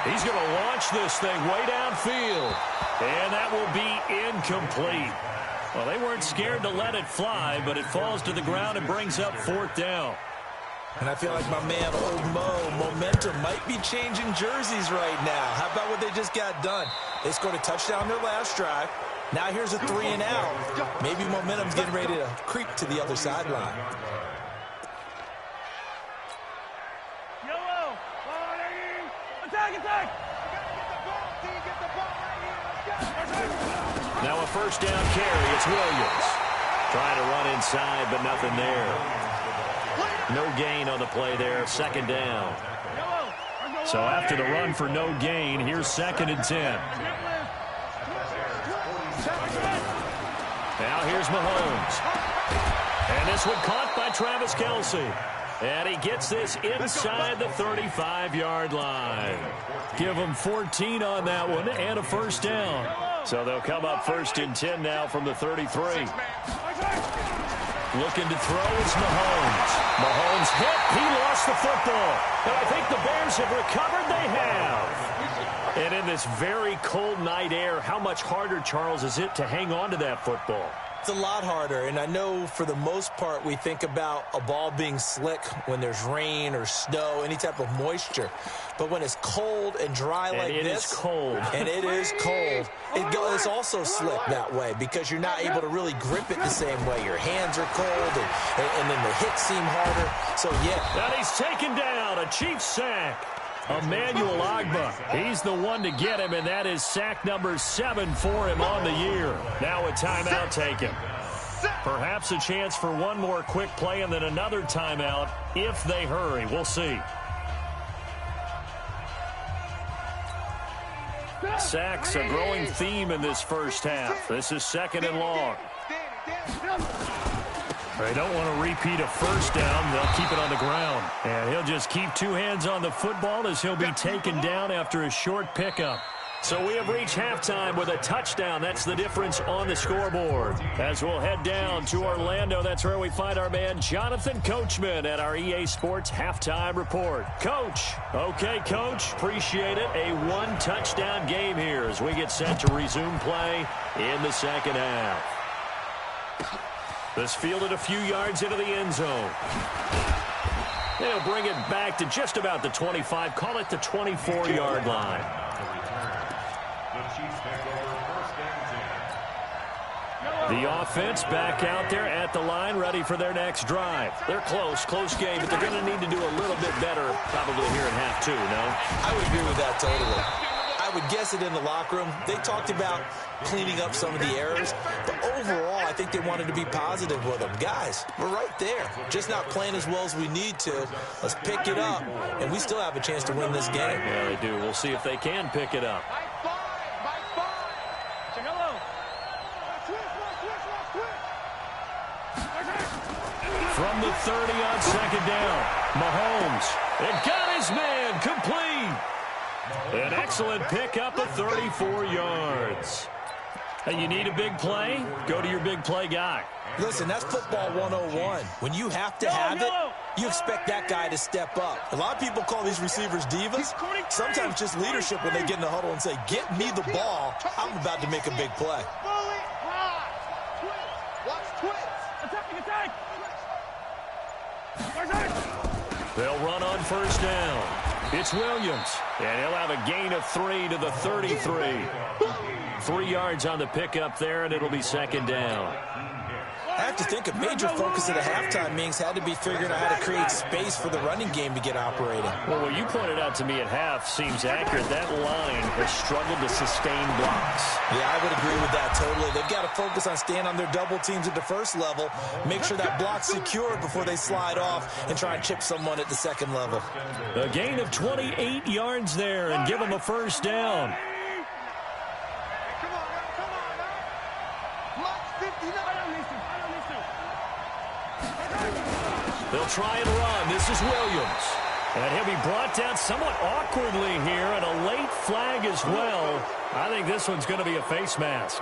9. He's going to launch this thing way downfield, and that will be incomplete. Well, they weren't scared to let it fly, but it falls to the ground and brings up 4th down. And I feel like my man, Old Mo, momentum might be changing jerseys right now. How about what they just got done? They scored a touchdown their last drive. Now here's a 3 and out. Maybe momentum's getting ready to creep to the other sideline. Yellow, attack! Now a first down carry. It's Williams. Trying to run inside, but nothing there. No gain on the play there. 2nd down. So after the run for no gain, here's 2nd and 10. Now here's Mahomes. And this one caught by Travis Kelce. And he gets this inside the 35-yard line. Give him 14 on that one and a first down. So they'll come up 1st and 10 now from the 33. Looking to throw, it's Mahomes. Mahomes hit. He lost the football. And I think the Bears have recovered. They have. And in this very cold night air, how much harder, Charles, is it to hang on to that football? It's a lot harder, and I know for the most part we think about a ball being slick when there's rain or snow, any type of moisture. But when it's cold and dry like this, it is cold. And it is cold, it's also slick that way because you're not able to really grip it the same way. Your hands are cold, and then the hits seem harder. So, yeah. And he's taken down. A Chiefs sack. Emmanuel Ogbah, he's the one to get him, and that is sack number 7 for him on the year. Now a timeout taken. Perhaps a chance for one more quick play and then another timeout if they hurry. We'll see. Sacks, a growing theme in this first half. This is 2nd and long. They don't want to repeat a first down. They'll keep it on the ground. And he'll just keep 2 hands on the football as he'll be taken down after a short pickup. So we have reached halftime with a touchdown. That's the difference on the scoreboard. As we'll head down to Orlando, that's where we find our man Jonathan Coachman at our EA Sports Halftime Report. Coach. Okay, Coach. Appreciate it. A 1-touchdown game here as we get set to resume play in the second half. This fielded a few yards into the end zone. They'll bring it back to just about the 25. Call it the 24-yard line. The offense back out there at the line, ready for their next drive. They're close game, but they're going to need to do a little bit better probably here in half 2, no? I would agree with that totally. I would guess it in the locker room. They talked about cleaning up some of the errors, but overall, I think they wanted to be positive with them. Guys, we're right there. Just not playing as well as we need to. Let's pick it up, and we still have a chance to win this game. Yeah, they do. We'll see if they can pick it up. From the 30 on second down, Mahomes. It got his man complete. An excellent pickup of 34 yards. Hey, you need a big play? Go to your big play guy. Listen, that's football 101. When you have to have it, you expect that guy to step up. A lot of people call these receivers divas. Sometimes just leadership when they get in the huddle and say, get me the ball. I'm about to make a big play. They'll run on first down. It's Williams, and he'll have a gain of 3 to the 33. 3 yards on the pickup there, and it'll be second down. I have to think a major focus at a halftime means had to be figuring out how to create space for the running game to get operating. Well, what you pointed out to me at half seems accurate. That line has struggled to sustain blocks. Yeah, I would agree with that totally. They've got to focus on staying on their double teams at the first level, make sure that block's secure before they slide off and try and chip someone at the second level. A gain of 28 yards there and give them a first down. They'll try and run. This is Williams. And he'll be brought down somewhat awkwardly here, and a late flag as well. I think this one's going to be a face mask.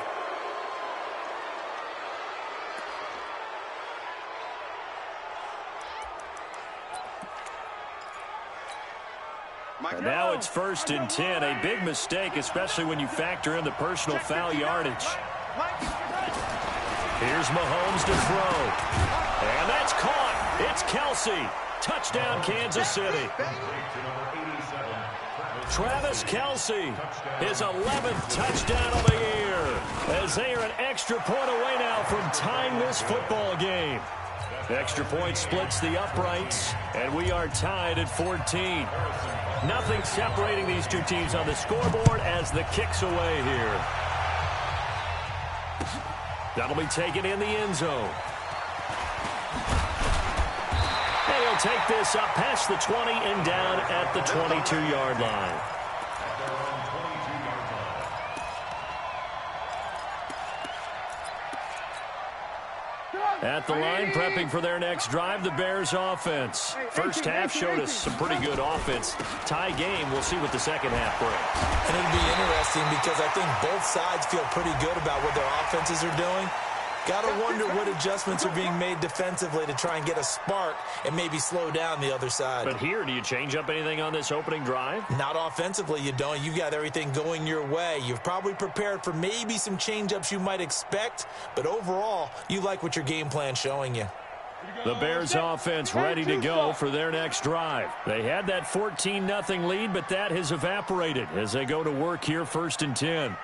And now it's 1st and 10. A big mistake, especially when you factor in the personal foul yardage. Here's Mahomes to throw. And that's caught. It's Kelsey. Touchdown, Kansas City. Travis Kelsey, his 11th touchdown of the year, as they are an extra point away now from tying this football game. Extra point splits the uprights, and we are tied at 14. Nothing separating these two teams on the scoreboard as the kick's away here. That'll be taken in the end zone. And he'll take this up past the 20 and down at the 22-yard line. At the line, prepping for their next drive, the Bears offense. First half showed us some pretty good offense. Tie game, we'll see what the second half brings. And it'll be interesting because I think both sides feel pretty good about what their offenses are doing. Got to wonder what adjustments are being made defensively to try and get a spark and maybe slow down the other side. But here, do you change up anything on this opening drive? Not offensively, you don't. You've got everything going your way. You've probably prepared for maybe some change-ups you might expect, but overall, you like what your game plan's showing you. The Bears offense ready to go for their next drive. They had that 14-0 lead, but that has evaporated as they go to work here 1st and 10.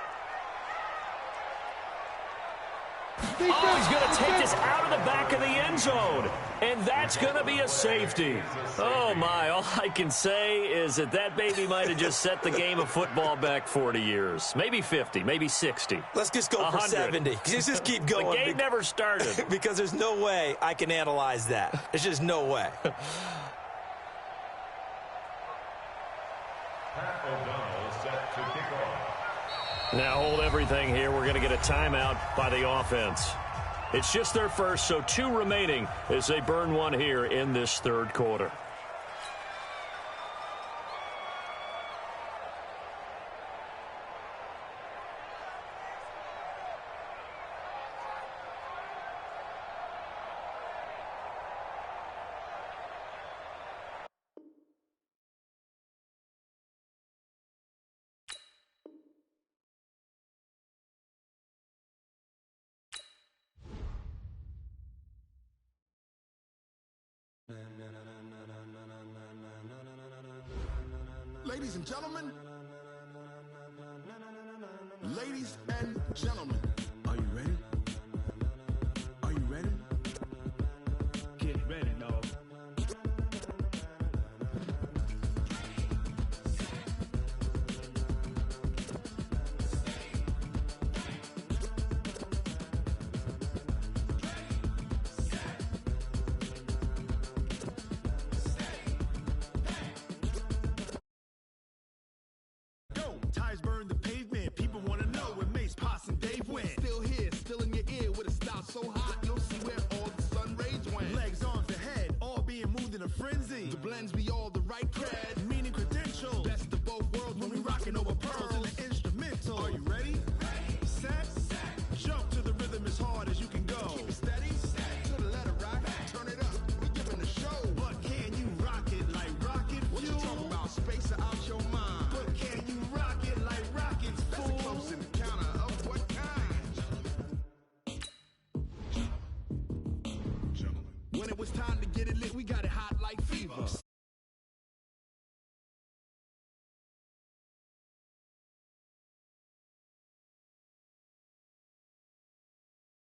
Oh, he's going to take this out of the back of the end zone. And that's going to be a safety. Oh, my. All I can say is that baby might have just set the game of football back 40 years. Maybe 50, maybe 60. Let's just go 100. For 70. Just keep going. The game never started. Because there's no way I can analyze that. There's just no way. Now hold everything here. We're going to get a timeout by the offense. It's just their first, so 2 remaining as they burn one here in this third quarter. Ladies and gentlemen, are you ready? Are you ready? Get ready, dog. Tires burn the pavement. People want to know where Mace, Poss, and Dave went. Still here, still in your ear with a style so hot you'll see where all the sun rays went. Legs, arms, the head, all being moved in a frenzy. The blends be all the right cred, meaning credentials. Best of both worlds when we rocking over pearls and the instrumental. Are you ready? Set. Jump to the rhythm as hard as you can go. Keep it steady. To the letter right. Turn it up. We giving the show. But can you rock it like rocket fuel? What you talking about? Space out your mind. But can you rock it like rockets, fool? That's a close encounter of what kind? When it was time to get it lit, we got it hot like fever.